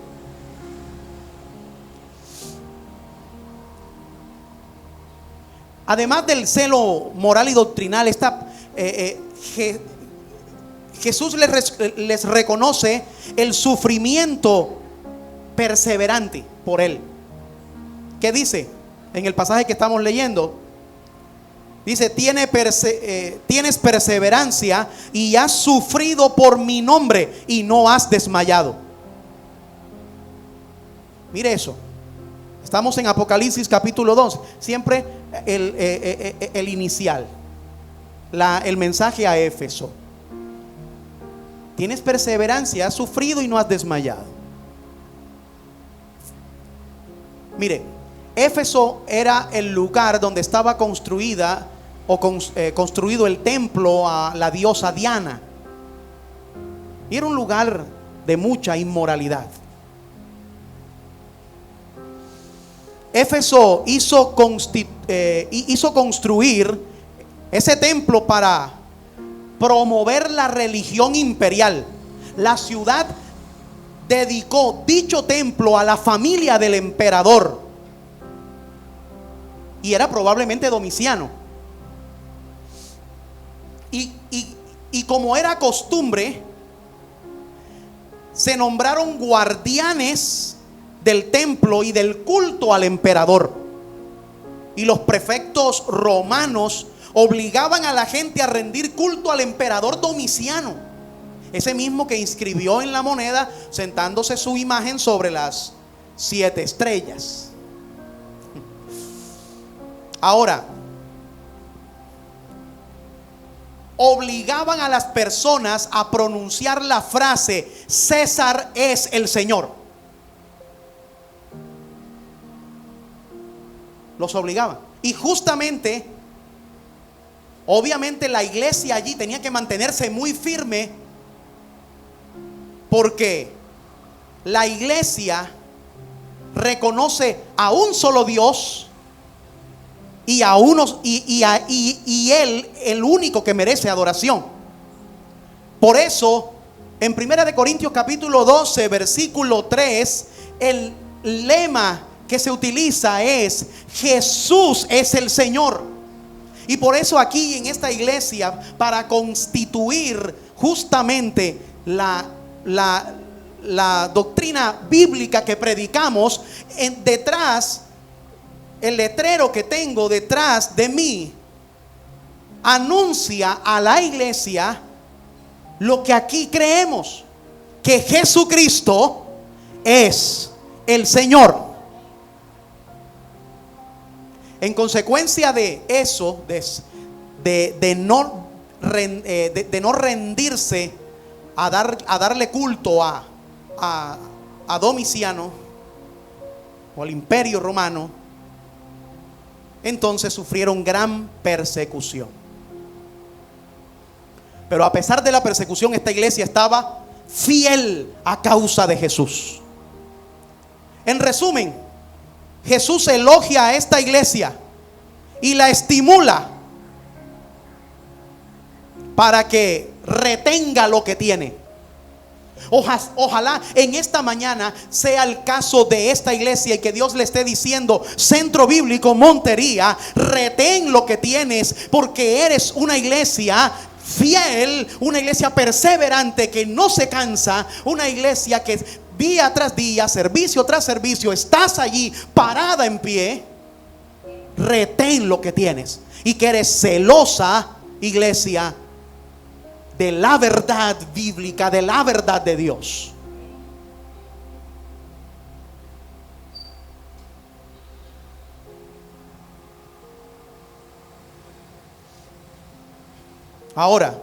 además del celo moral y doctrinal, Jesús les reconoce el sufrimiento perseverante por él. ¿Qué dice en el pasaje que estamos leyendo? Dice: tienes perseverancia y has sufrido por mi nombre y no has desmayado. Mire eso. Estamos en Apocalipsis capítulo 2. Siempre el inicial, el mensaje a Éfeso. Tienes perseverancia, has sufrido y no has desmayado. Mire, Éfeso era el lugar donde estaba construido el templo a la diosa Diana. Y era un lugar de mucha inmoralidad. Éfeso hizo construir ese templo para promover la religión imperial. La ciudad dedicó dicho templo a la familia del emperador, y era probablemente Domiciano. Y como era costumbre, se nombraron guardianes del templo y del culto al emperador. Y los prefectos romanos obligaban a la gente a rendir culto al emperador Domiciano, ese mismo que inscribió en la moneda, sentándose su imagen sobre las 7 estrellas. Ahora, obligaban a las personas a pronunciar la frase: César es el Señor. los obligaban. Y justamente, obviamente la iglesia allí tenía que mantenerse muy firme, porque la iglesia reconoce a un solo Dios y a unos y Él, el único que merece adoración. Por eso, en 1 Corintios capítulo 12, versículo 3, el lema que se utiliza es: Jesús es el Señor. Y por eso aquí en esta iglesia, para constituir justamente la doctrina bíblica que predicamos, detrás, el letrero que tengo detrás de mí anuncia a la iglesia lo que aquí creemos: que Jesucristo es el Señor. En consecuencia de eso, de no rendirse a darle culto a Domiciano o al Imperio Romano, entonces sufrieron gran persecución. Pero a pesar de la persecución, esta iglesia estaba fiel a causa de Jesús. En resumen, Jesús elogia a esta iglesia y la estimula para que retenga lo que tiene. Ojalá en esta mañana sea el caso de esta iglesia y que Dios le esté diciendo: Centro Bíblico Montería, retén lo que tienes, porque eres una iglesia fiel, una iglesia perseverante que no se cansa, una iglesia que día tras día, servicio tras servicio, estás allí parada en pie. Retén lo que tienes, y que eres celosa, iglesia, de la verdad bíblica, de la verdad de Dios. Ahora,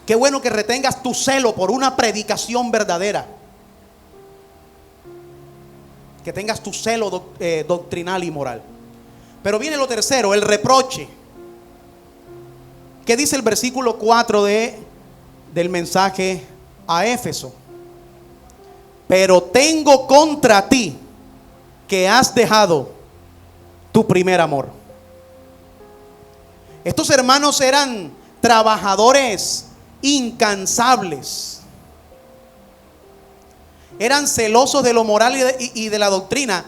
qué bueno que retengas tu celo por una predicación verdadera, que tengas tu celo doctrinal y moral. Pero viene lo tercero, el reproche. ¿Qué dice el versículo 4 del mensaje a Éfeso? Pero tengo contra ti que has dejado tu primer amor. Estos hermanos eran trabajadores incansables, eran celosos de lo moral y de la doctrina,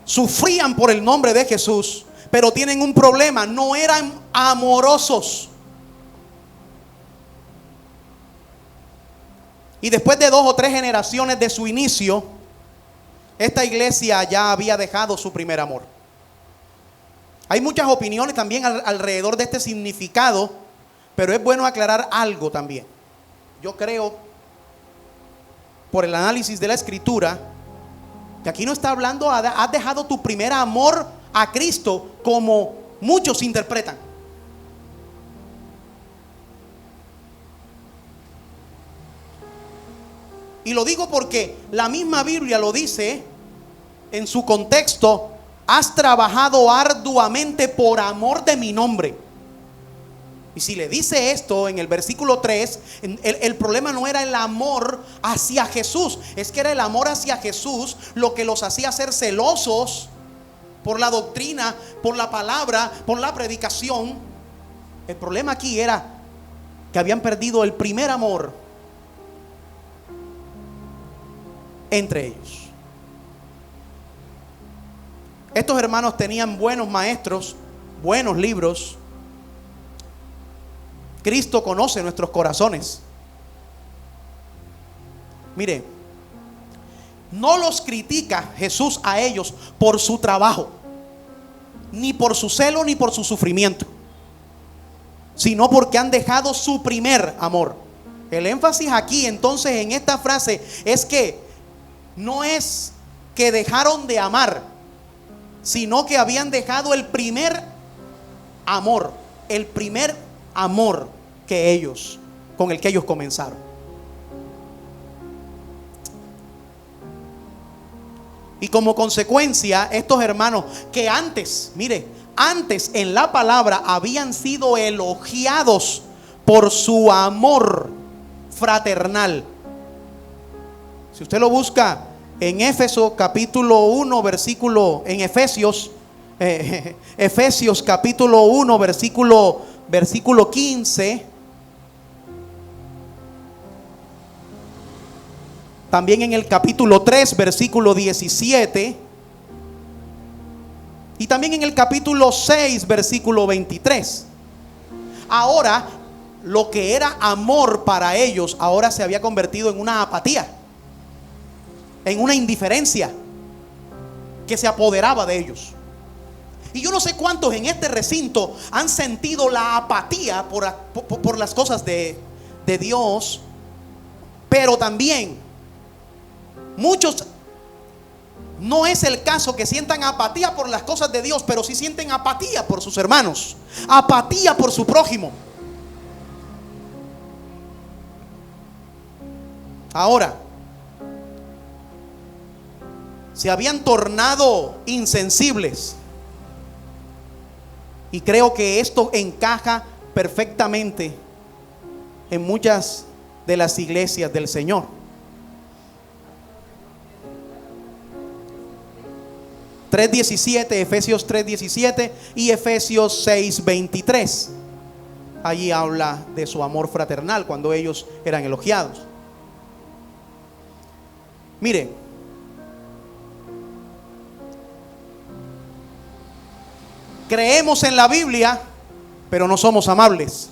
sufrían por el nombre de Jesús, pero tienen un problema: no eran amorosos. Y después de 2 o 3 generaciones de su inicio, esta iglesia ya había dejado su primer amor. Hay muchas opiniones también alrededor de este significado, pero es bueno aclarar algo también. Yo creo, por el análisis de la escritura, que aquí no está hablando has dejado tu primer amor a Cristo, como muchos interpretan. Y lo digo porque la misma Biblia lo dice en su contexto: has trabajado arduamente por amor de mi nombre. Y si le dice esto en el versículo 3, el problema no era el amor hacia Jesús, es que era el amor hacia Jesús lo que los hacía ser celosos por la doctrina, por la palabra, por la predicación. El problema aquí era que habían perdido el primer amor entre ellos. Estos hermanos tenían buenos maestros, buenos libros. Cristo conoce nuestros corazones. Mire, no los critica Jesús a ellos por su trabajo, ni por su celo, ni por su sufrimiento, sino porque han dejado su primer amor. El énfasis aquí entonces en esta frase es que no es que dejaron de amar, sino que habían dejado el primer amor, el primer amor con el que ellos comenzaron. Y como consecuencia, estos hermanos que antes, mire, antes en la palabra habían sido elogiados por su amor fraternal. Si usted lo busca en Éfeso capítulo 1 versículo, en Efesios capítulo 1 versículo 15. También en el capítulo 3 versículo 17. Y también en el capítulo 6 versículo 23. Ahora, lo que era amor para ellos, ahora se había convertido en una apatía, en una indiferencia que se apoderaba de ellos. Y yo no sé cuántos en este recinto han sentido la apatía por las cosas de Dios, pero también muchos, no es el caso que sientan apatía por las cosas de Dios, pero sí sienten apatía por sus hermanos, apatía por su prójimo. Ahora, se habían tornado insensibles. Y creo que esto encaja perfectamente en muchas de las iglesias del Señor. Efesios 3:17 y Efesios 6:23. Allí habla de su amor fraternal cuando ellos eran elogiados. Mire, creemos en la Biblia, pero no somos amables.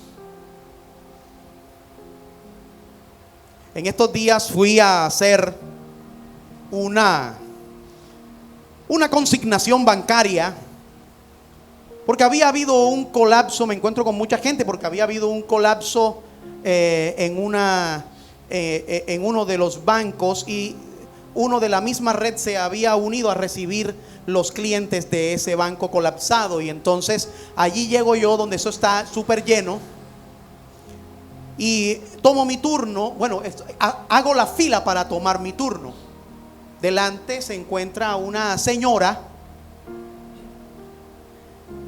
En estos días fui a hacer una consignación bancaria, porque había habido un colapso. Me encuentro con mucha gente porque había habido un colapso en uno de los bancos, y uno de la misma red se había unido a recibir los clientes de ese banco colapsado. Y entonces allí llego yo, donde eso está súper lleno, y tomo mi turno. Bueno, hago la fila para tomar mi turno. Delante se encuentra una señora,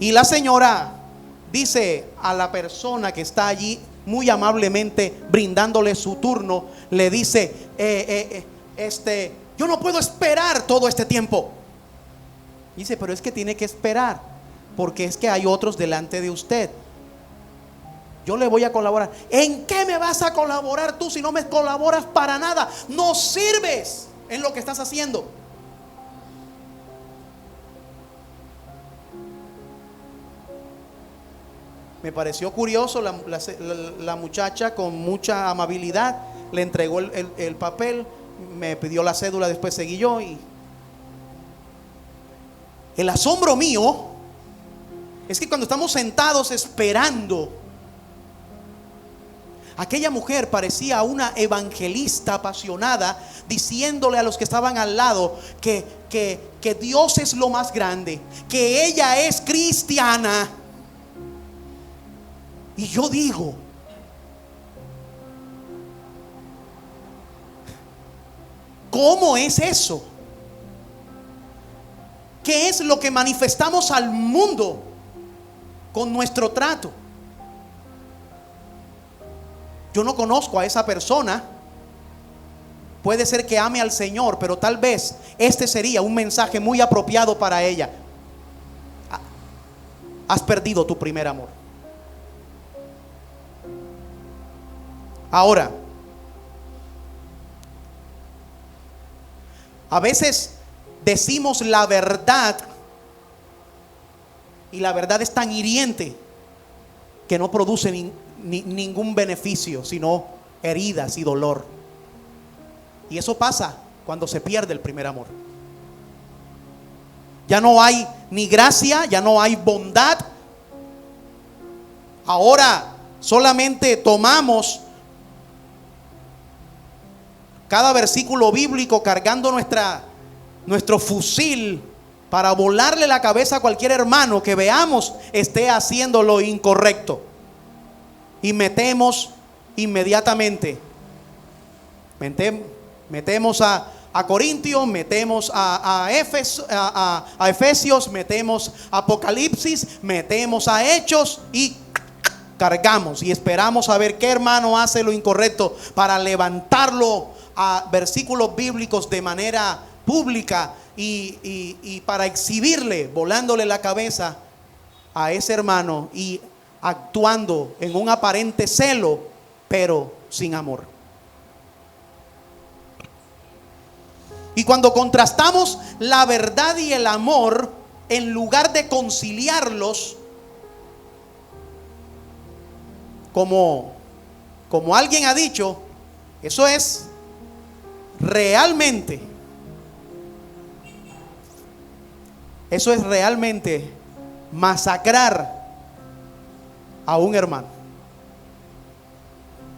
y la señora dice a la persona que está allí, muy amablemente brindándole su turno, le dice: yo no puedo esperar todo este tiempo. Dice: pero es que tiene que esperar, porque es que hay otros delante de usted. Yo le voy a colaborar. ¿En qué me vas a colaborar tú si no me colaboras para nada? No sirves en lo que estás haciendo. Me pareció curioso. La muchacha, con mucha amabilidad, le entregó el papel, me pidió la cédula, después seguí yo. Y el asombro mío es que cuando estamos sentados esperando, aquella mujer parecía una evangelista apasionada, diciéndole a los que estaban al lado que Dios es lo más grande, que ella es cristiana. Y yo digo: ¿cómo es eso? ¿Qué es lo que manifestamos al mundo con nuestro trato? Yo no conozco a esa persona. Puede ser que ame al Señor, pero tal vez este sería un mensaje muy apropiado para ella. Has perdido tu primer amor. Ahora, a veces decimos la verdad, y la verdad es tan hiriente que no produce ningún beneficio, sino heridas y dolor. Y eso pasa cuando se pierde el primer amor. Ya no hay ni gracia, ya no hay bondad. Ahora solamente tomamos cada versículo bíblico cargando nuestro fusil para volarle la cabeza a cualquier hermano que veamos esté haciendo lo incorrecto. Y metemos inmediatamente, metemos a a Corintios, metemos a Efesios, metemos Apocalipsis, metemos a Hechos y cargamos y esperamos a ver qué hermano hace lo incorrecto para levantarlo a versículos bíblicos de manera pública y para exhibirle, volándole la cabeza a ese hermano y actuando en un aparente celo, pero sin amor. Y cuando contrastamos la verdad y el amor, en lugar de conciliarlos, como alguien ha dicho, eso es realmente masacrar a un hermano.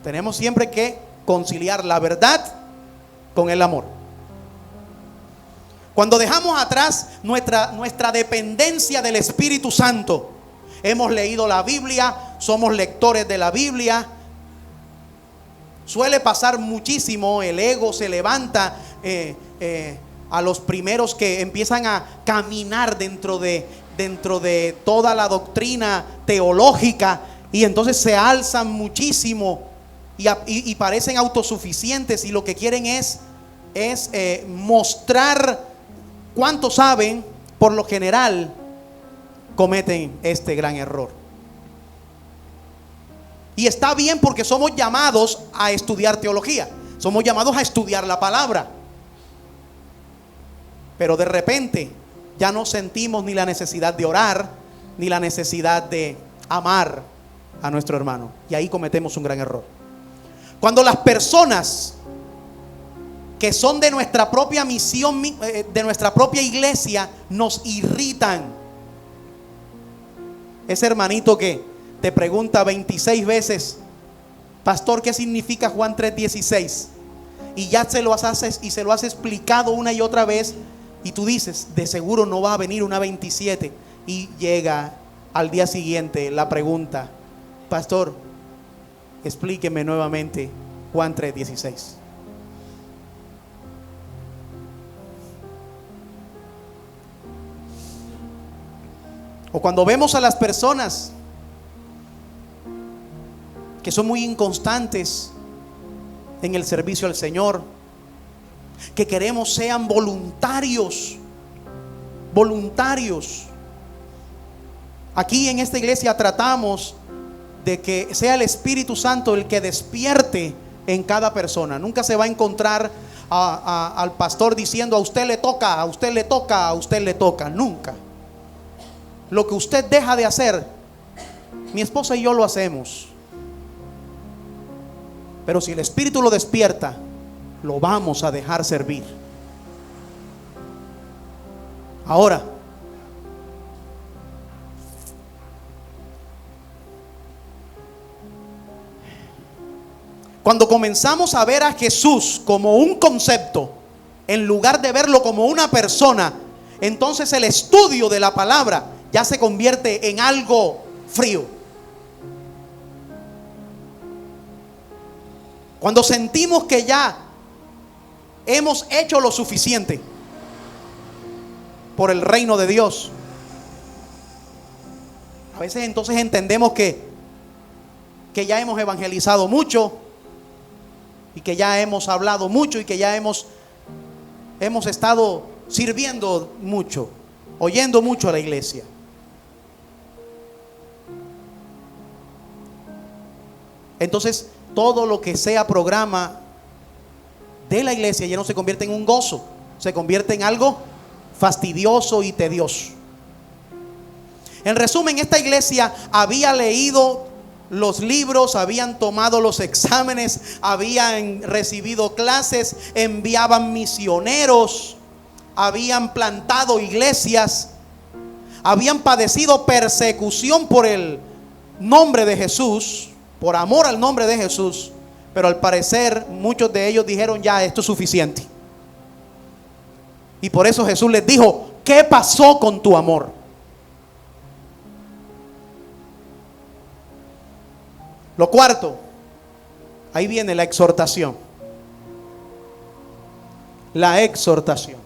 Tenemos siempre que conciliar la verdad con el amor. Cuando dejamos atrás nuestra dependencia del Espíritu Santo, hemos leído la Biblia, somos lectores de la Biblia, suele pasar muchísimo, el ego se levanta a los primeros que empiezan a caminar dentro de toda la doctrina teológica, y entonces se alzan muchísimo y parecen autosuficientes, y lo que quieren es mostrar cuánto saben. Por lo general cometen este gran error. Y está bien, porque somos llamados a estudiar teología, somos llamados a estudiar la palabra. Pero de repente ya no sentimos ni la necesidad de orar, ni la necesidad de amar a nuestro hermano. Y ahí cometemos un gran error. Cuando las personas que son de nuestra propia misión, de nuestra propia iglesia, nos irritan. Ese hermanito que te pregunta 26 veces: pastor, ¿qué significa Juan 3:16? Y ya se lo has explicado una y otra vez, y tú dices, de seguro no va a venir una 27. Y llega al día siguiente la pregunta: pastor, explíqueme nuevamente Juan 3:16. O cuando vemos a las personas que son muy inconstantes en el servicio al Señor, que queremos sean voluntarios. Aquí en esta iglesia tratamos de que sea el Espíritu Santo el que despierte en cada persona. Nunca se va a encontrar al pastor diciendo: a usted le toca, a usted le toca, a usted le toca. Nunca. Lo que usted deja de hacer, mi esposa y yo lo hacemos. Pero si el Espíritu lo despierta, lo vamos a dejar servir. Ahora, cuando comenzamos a ver a Jesús como un concepto, en lugar de verlo como una persona, entonces el estudio de la palabra ya se convierte en algo frío. Cuando sentimos que ya hemos hecho lo suficiente por el reino de Dios, a veces entonces entendemos que ya hemos evangelizado mucho, y que ya hemos hablado mucho, y que ya hemos estado sirviendo mucho, oyendo mucho a la iglesia. Entonces todo lo que sea programa de la iglesia ya no se convierte en un gozo, se convierte en algo fastidioso y tedioso. En resumen, esta iglesia había leído los libros, habían tomado los exámenes, habían recibido clases, enviaban misioneros, habían plantado iglesias, habían padecido persecución por el nombre de Jesús, por amor al nombre de Jesús. Pero al parecer muchos de ellos dijeron: ya, esto es suficiente. Y por eso Jesús les dijo: ¿qué pasó con tu amor? Lo cuarto, ahí viene la exhortación. la exhortación.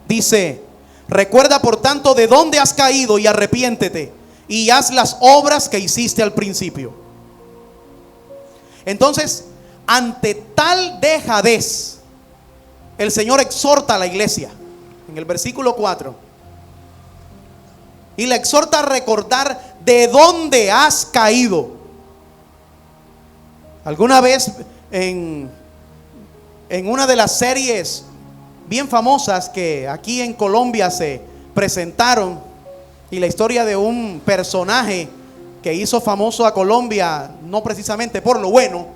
Dice: recuerda por tanto de dónde has caído y arrepiéntete y haz las obras que hiciste al principio. Entonces, ante tal dejadez, el Señor exhorta a la iglesia en el versículo 4 y le exhorta a recordar de dónde has caído. Alguna vez en una de las series bien famosas que aquí en Colombia se presentaron, y la historia de un personaje que hizo famoso a Colombia, no precisamente por lo bueno,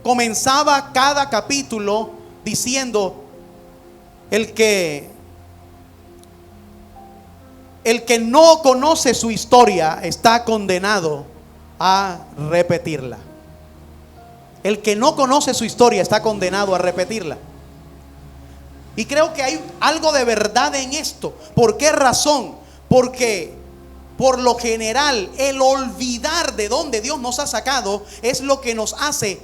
comenzaba cada capítulo diciendo: el que no conoce su historia está condenado a repetirla. El que no conoce su historia está condenado a repetirla. Y creo que hay algo de verdad en esto. ¿Por qué razón? Porque por lo general el olvidar de dónde Dios nos ha sacado es lo que nos hace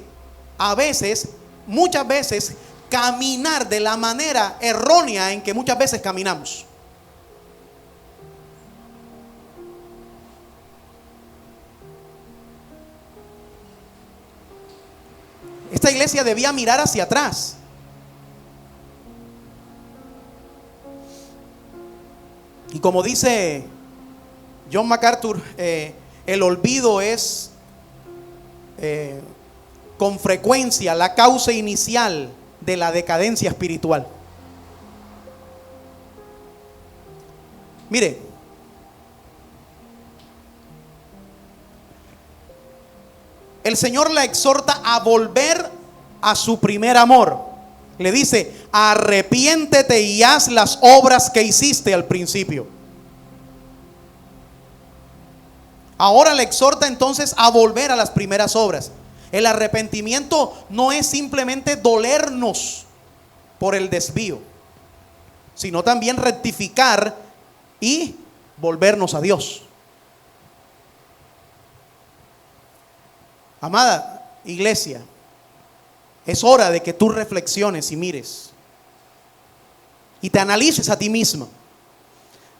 a veces, muchas veces, caminar de la manera errónea en que muchas veces caminamos. Esta iglesia debía mirar hacia atrás. Y como dice John MacArthur, el olvido es con frecuencia la causa inicial de la decadencia espiritual. Mire, el Señor la exhorta a volver a su primer amor. Le dice: arrepiéntete y haz las obras que hiciste al principio. Ahora le exhorta entonces a volver a las primeras obras. El arrepentimiento no es simplemente dolernos por el desvío, sino también rectificar y volvernos a Dios. Amada iglesia, es hora de que tú reflexiones y mires y te analices a ti mismo.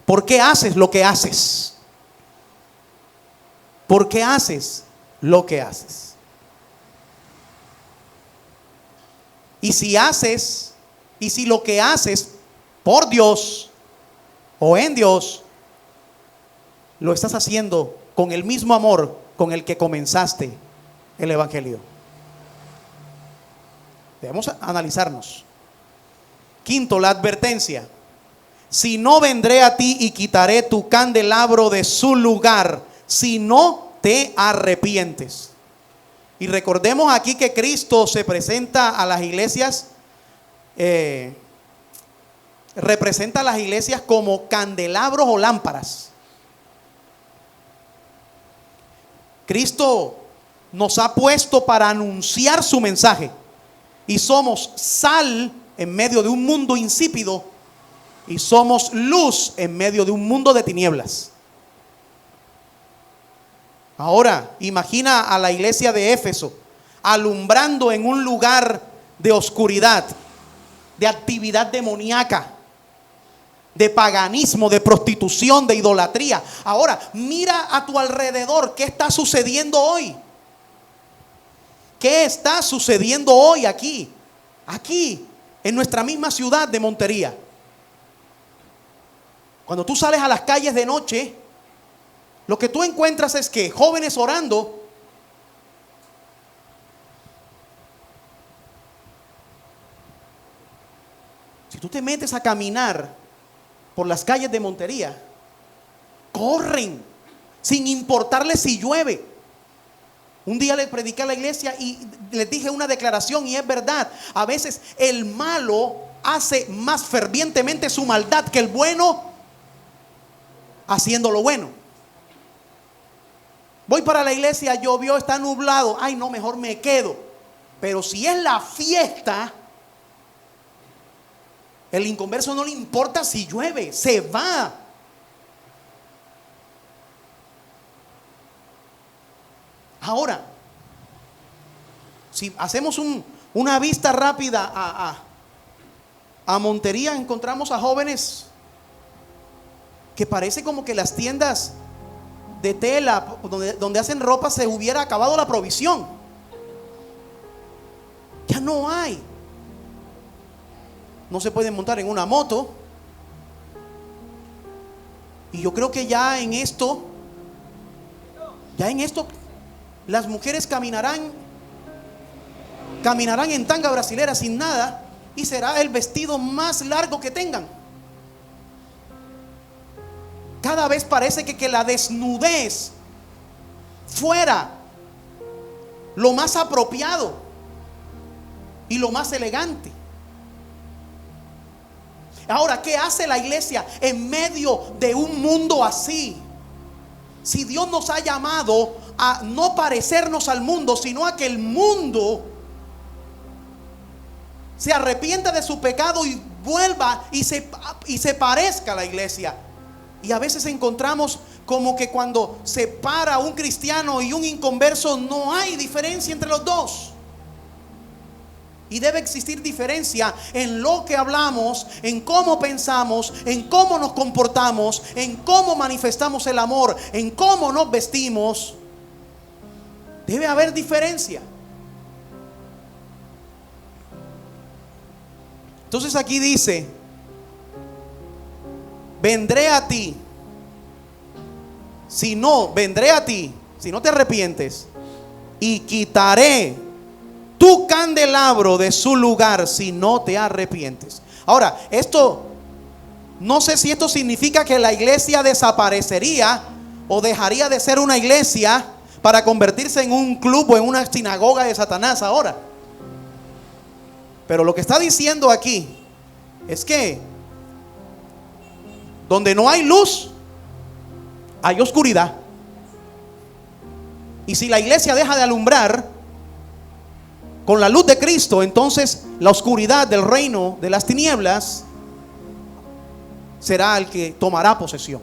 ¿Por qué haces lo que haces? ¿Por qué haces lo que haces? Y si lo que haces por Dios o en Dios, lo estás haciendo con el mismo amor con el que comenzaste el evangelio. Debemos analizarnos. Quinto, la advertencia: si no, vendré a ti y quitaré tu candelabro de su lugar, si no te arrepientes. Y recordemos aquí que Cristo se presenta a las iglesias, representa a las iglesias como candelabros o lámparas. Cristo nos ha puesto para anunciar su mensaje, y somos sal en medio de un mundo insípido, y somos luz en medio de un mundo de tinieblas. Ahora imagina a la iglesia de Éfeso alumbrando en un lugar de oscuridad, de actividad demoníaca, de paganismo, de prostitución, de idolatría. Ahora mira a tu alrededor. ¿Qué está sucediendo hoy? ¿Qué está sucediendo hoy aquí en nuestra misma ciudad de Montería? Cuando tú sales a las calles de noche, lo que tú encuentras es que jóvenes orando, si tú te metes a caminar por las calles de Montería, corren sin importarles si llueve. Un día le prediqué a la iglesia y les dije una declaración, y es verdad: a veces el malo hace más fervientemente su maldad que el bueno haciendo lo bueno. Voy para la iglesia, llovió, está nublado, ay no, mejor me quedo. Pero si es la fiesta, el inconverso no le importa si llueve, se va. Ahora, Si hacemos una vista rápida a Montería, encontramos a jóvenes que parece como que las tiendas de tela donde hacen ropa se hubiera acabado la provisión. Ya no hay. No se pueden montar en una moto. Y yo creo que ya en esto las mujeres caminarán en tanga brasilera sin nada, y será el vestido más largo que tengan. Cada vez parece que la desnudez fuera lo más apropiado y lo más elegante. Ahora, ¿qué hace la iglesia en medio de un mundo así? Si Dios nos ha llamado a no parecernos al mundo, sino a que el mundo se arrepienta de su pecado y vuelva y se parezca a la iglesia. Y a veces encontramos como que cuando se para un cristiano y un inconverso, no hay diferencia entre los dos. Y debe existir diferencia en lo que hablamos, en cómo pensamos, en cómo nos comportamos, en cómo manifestamos el amor, en cómo nos vestimos. Debe haber diferencia. Entonces aquí dice: vendré a ti. Vendré a ti, si no te arrepientes, y quitaré tu candelabro de su lugar si no te arrepientes. Ahora, no sé si esto significa que la iglesia desaparecería o dejaría de ser una iglesia para convertirse en un club o en una sinagoga de Satanás ahora. Pero lo que está diciendo aquí es que donde no hay luz, hay oscuridad. Y si la iglesia deja de alumbrar con la luz de Cristo, entonces la oscuridad del reino de las tinieblas será el que tomará posesión.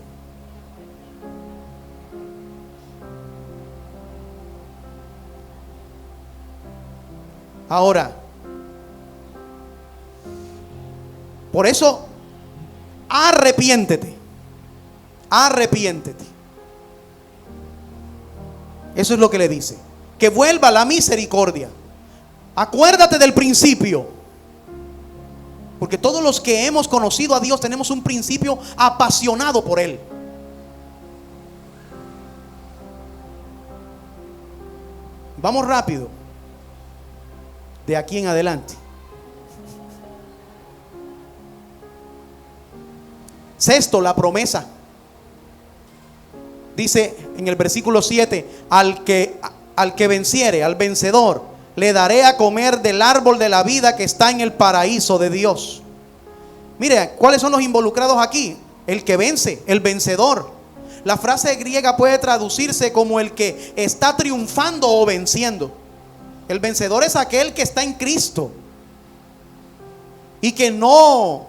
Ahora, por eso, arrepiéntete. Arrepiéntete. Eso es lo que le dice. Que vuelva la misericordia. Acuérdate del principio. Porque todos los que hemos conocido a Dios tenemos un principio apasionado por Él. Vamos rápido. De aquí en adelante. Sexto, la promesa. Dice en el versículo 7: al que venciere, al vencedor, le daré a comer del árbol de la vida que está en el paraíso de Dios. Mire, ¿cuáles son los involucrados aquí? El que vence, el vencedor. La frase griega puede traducirse como el que está triunfando o venciendo. El vencedor es aquel que está en Cristo y que no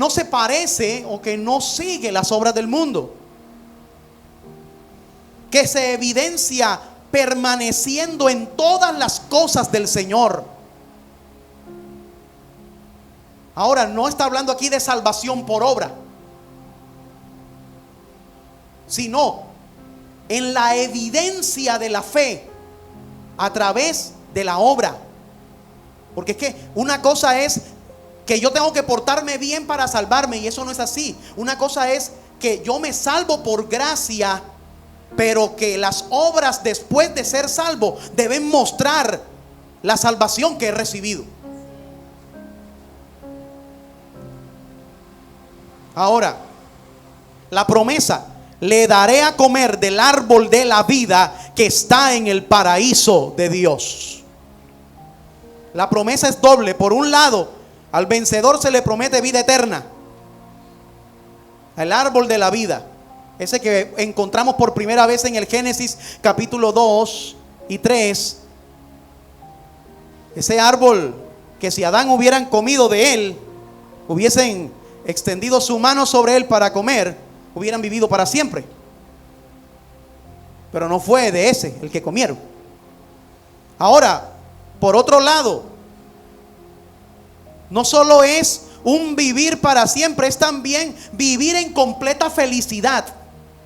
se parece o que no sigue las obras del mundo, que se evidencia permaneciendo en todas las cosas del Señor. Ahora, no está hablando aquí de salvación por obra, sino en la evidencia de la fe a través de la obra. Porque es que una cosa es que yo tengo que portarme bien para salvarme, y eso no es así. Una cosa es que yo me salvo por gracia, pero que las obras después de ser salvo deben mostrar la salvación que he recibido. Ahora, la promesa: le daré a comer del árbol de la vida que está en el paraíso de Dios. La promesa es doble. Por un lado, al vencedor se le promete vida eterna, el árbol de la vida, ese que encontramos por primera vez en el Génesis capítulo 2 y 3. Ese árbol que si Adán hubieran comido de él, hubiesen extendido su mano sobre él para comer, hubieran vivido para siempre. Pero no fue de ese el que comieron. Ahora, por otro lado, no solo es un vivir para siempre, es también vivir en completa felicidad.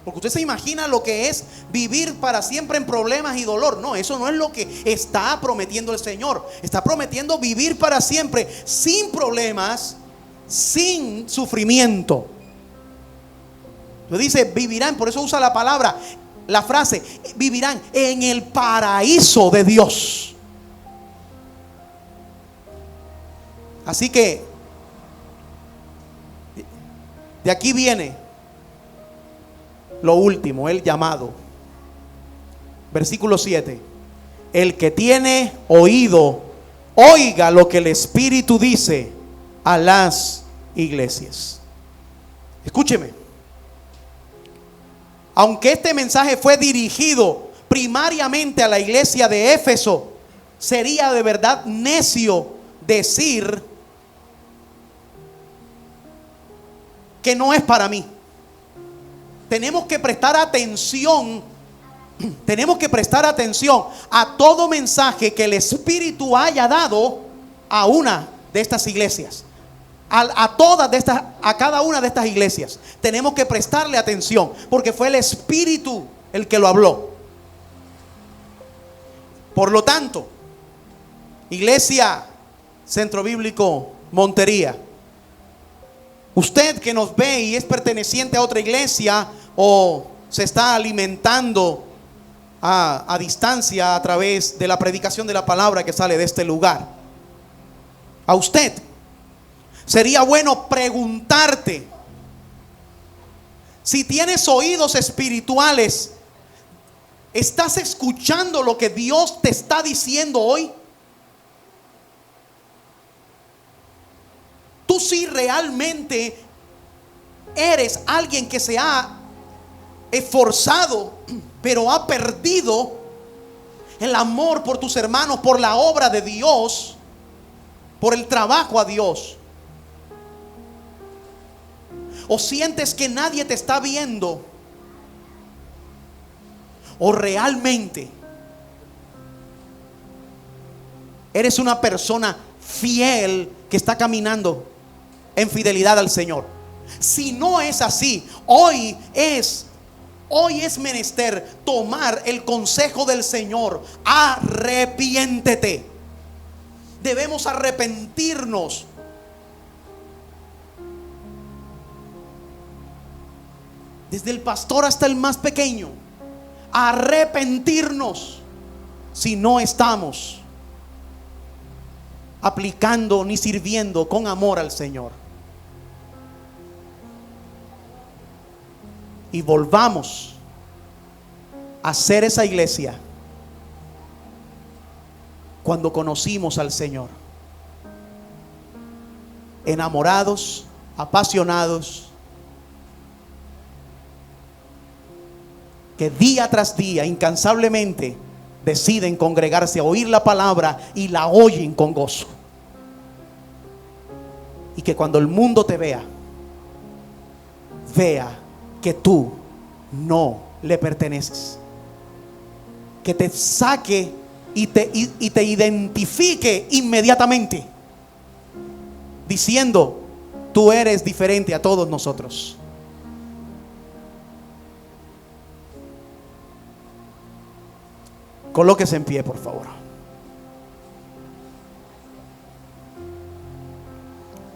Porque usted se imagina lo que es vivir para siempre en problemas y dolor. No, eso no es lo que está prometiendo el Señor. Está prometiendo vivir para siempre sin problemas, sin sufrimiento. Lo dice, vivirán, por eso usa la palabra, la frase, vivirán en el paraíso de Dios. Así que de aquí viene lo último, el llamado. Versículo 7. El que tiene oído, oiga lo que el Espíritu dice a las iglesias. Escúcheme. Aunque este mensaje fue dirigido primariamente a la iglesia de Éfeso, sería de verdad necio decir que no es para mí. Tenemos que prestar atención a todo mensaje que el Espíritu haya dado a una de estas iglesias. A cada una de estas iglesias tenemos que prestarle atención, porque fue el Espíritu el que lo habló. Por lo tanto, Iglesia Centro Bíblico Montería, usted que nos ve y es perteneciente a otra iglesia o se está alimentando a distancia a través de la predicación de la palabra que sale de este lugar, a usted sería bueno preguntarte si tienes oídos espirituales. ¿Estás escuchando lo que Dios te está diciendo hoy? Tú sí realmente eres alguien que se ha esforzado, pero ha perdido el amor por tus hermanos, por la obra de Dios, por el trabajo a Dios. ¿O sientes que nadie te está viendo? ¿O realmente eres una persona fiel que está caminando en fidelidad al Señor? Si no es así, hoy es menester tomar el consejo del Señor. Arrepiéntete. Debemos arrepentirnos. Desde el pastor hasta el más pequeño. Arrepentirnos si no estamos aplicando ni sirviendo con amor al Señor. Y volvamos a ser esa iglesia cuando conocimos al Señor, enamorados, apasionados, que día tras día incansablemente deciden congregarse a oír la palabra y la oyen con gozo. Y que cuando el mundo te vea que tú no le perteneces, que te saque y te identifique inmediatamente diciendo: tú eres diferente a todos nosotros. Colóquese en pie, por favor.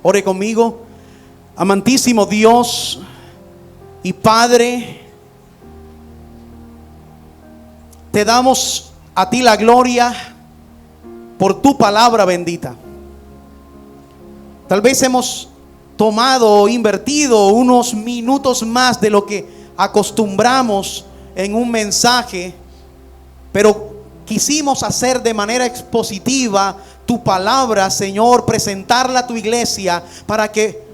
Ore conmigo. Amantísimo Dios y Padre, te damos a ti la gloria por tu palabra bendita. Tal vez hemos tomado o invertido unos minutos más de lo que acostumbramos en un mensaje, pero quisimos hacer de manera expositiva tu palabra, Señor, presentarla a tu iglesia para que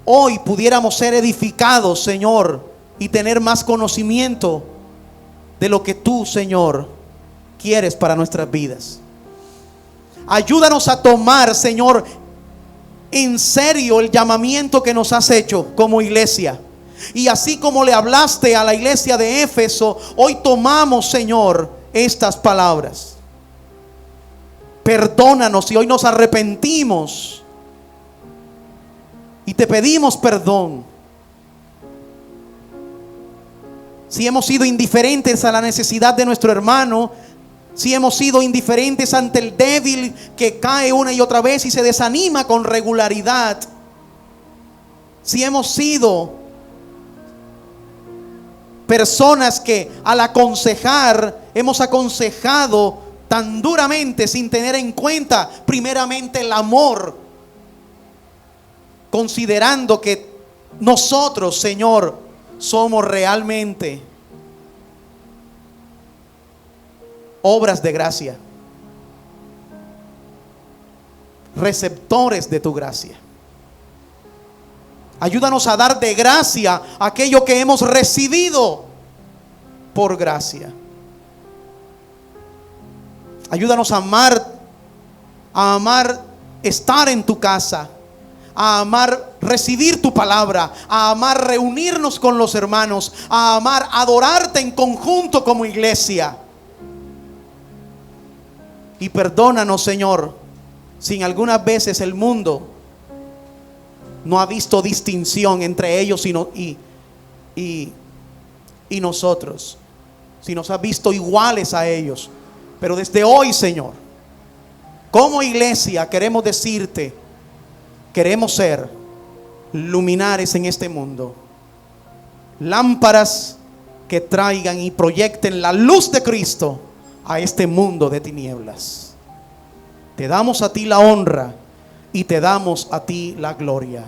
hoy pudiéramos ser edificados, Señor, y tener más conocimiento de lo que tú, Señor, quieres para nuestras vidas. Ayúdanos a tomar, Señor, en serio el llamamiento que nos has hecho como iglesia. Y así como le hablaste a la iglesia de Éfeso, hoy tomamos, Señor, estas palabras. Perdónanos si hoy nos arrepentimos y te pedimos perdón. Si hemos sido indiferentes a la necesidad de nuestro hermano, si hemos sido indiferentes ante el débil que cae una y otra vez y se desanima con regularidad, si hemos sido personas que al aconsejar hemos aconsejado tan duramente sin tener en cuenta primeramente el amor, considerando que nosotros, Señor, somos realmente obras de gracia, receptores de tu gracia. Ayúdanos a dar de gracia aquello que hemos recibido por gracia. Ayúdanos a amar estar en tu casa, a amar recibir tu palabra, a amar reunirnos con los hermanos, a amar adorarte en conjunto como iglesia. Y perdónanos, Señor, si en algunas veces el mundo no ha visto distinción entre ellos y nosotros, si nos ha visto iguales a ellos. Pero desde hoy, Señor, como iglesia queremos decirte, queremos ser luminares en este mundo, lámparas que traigan y proyecten la luz de Cristo a este mundo de tinieblas. Te damos a ti la honra y te damos a ti la gloria.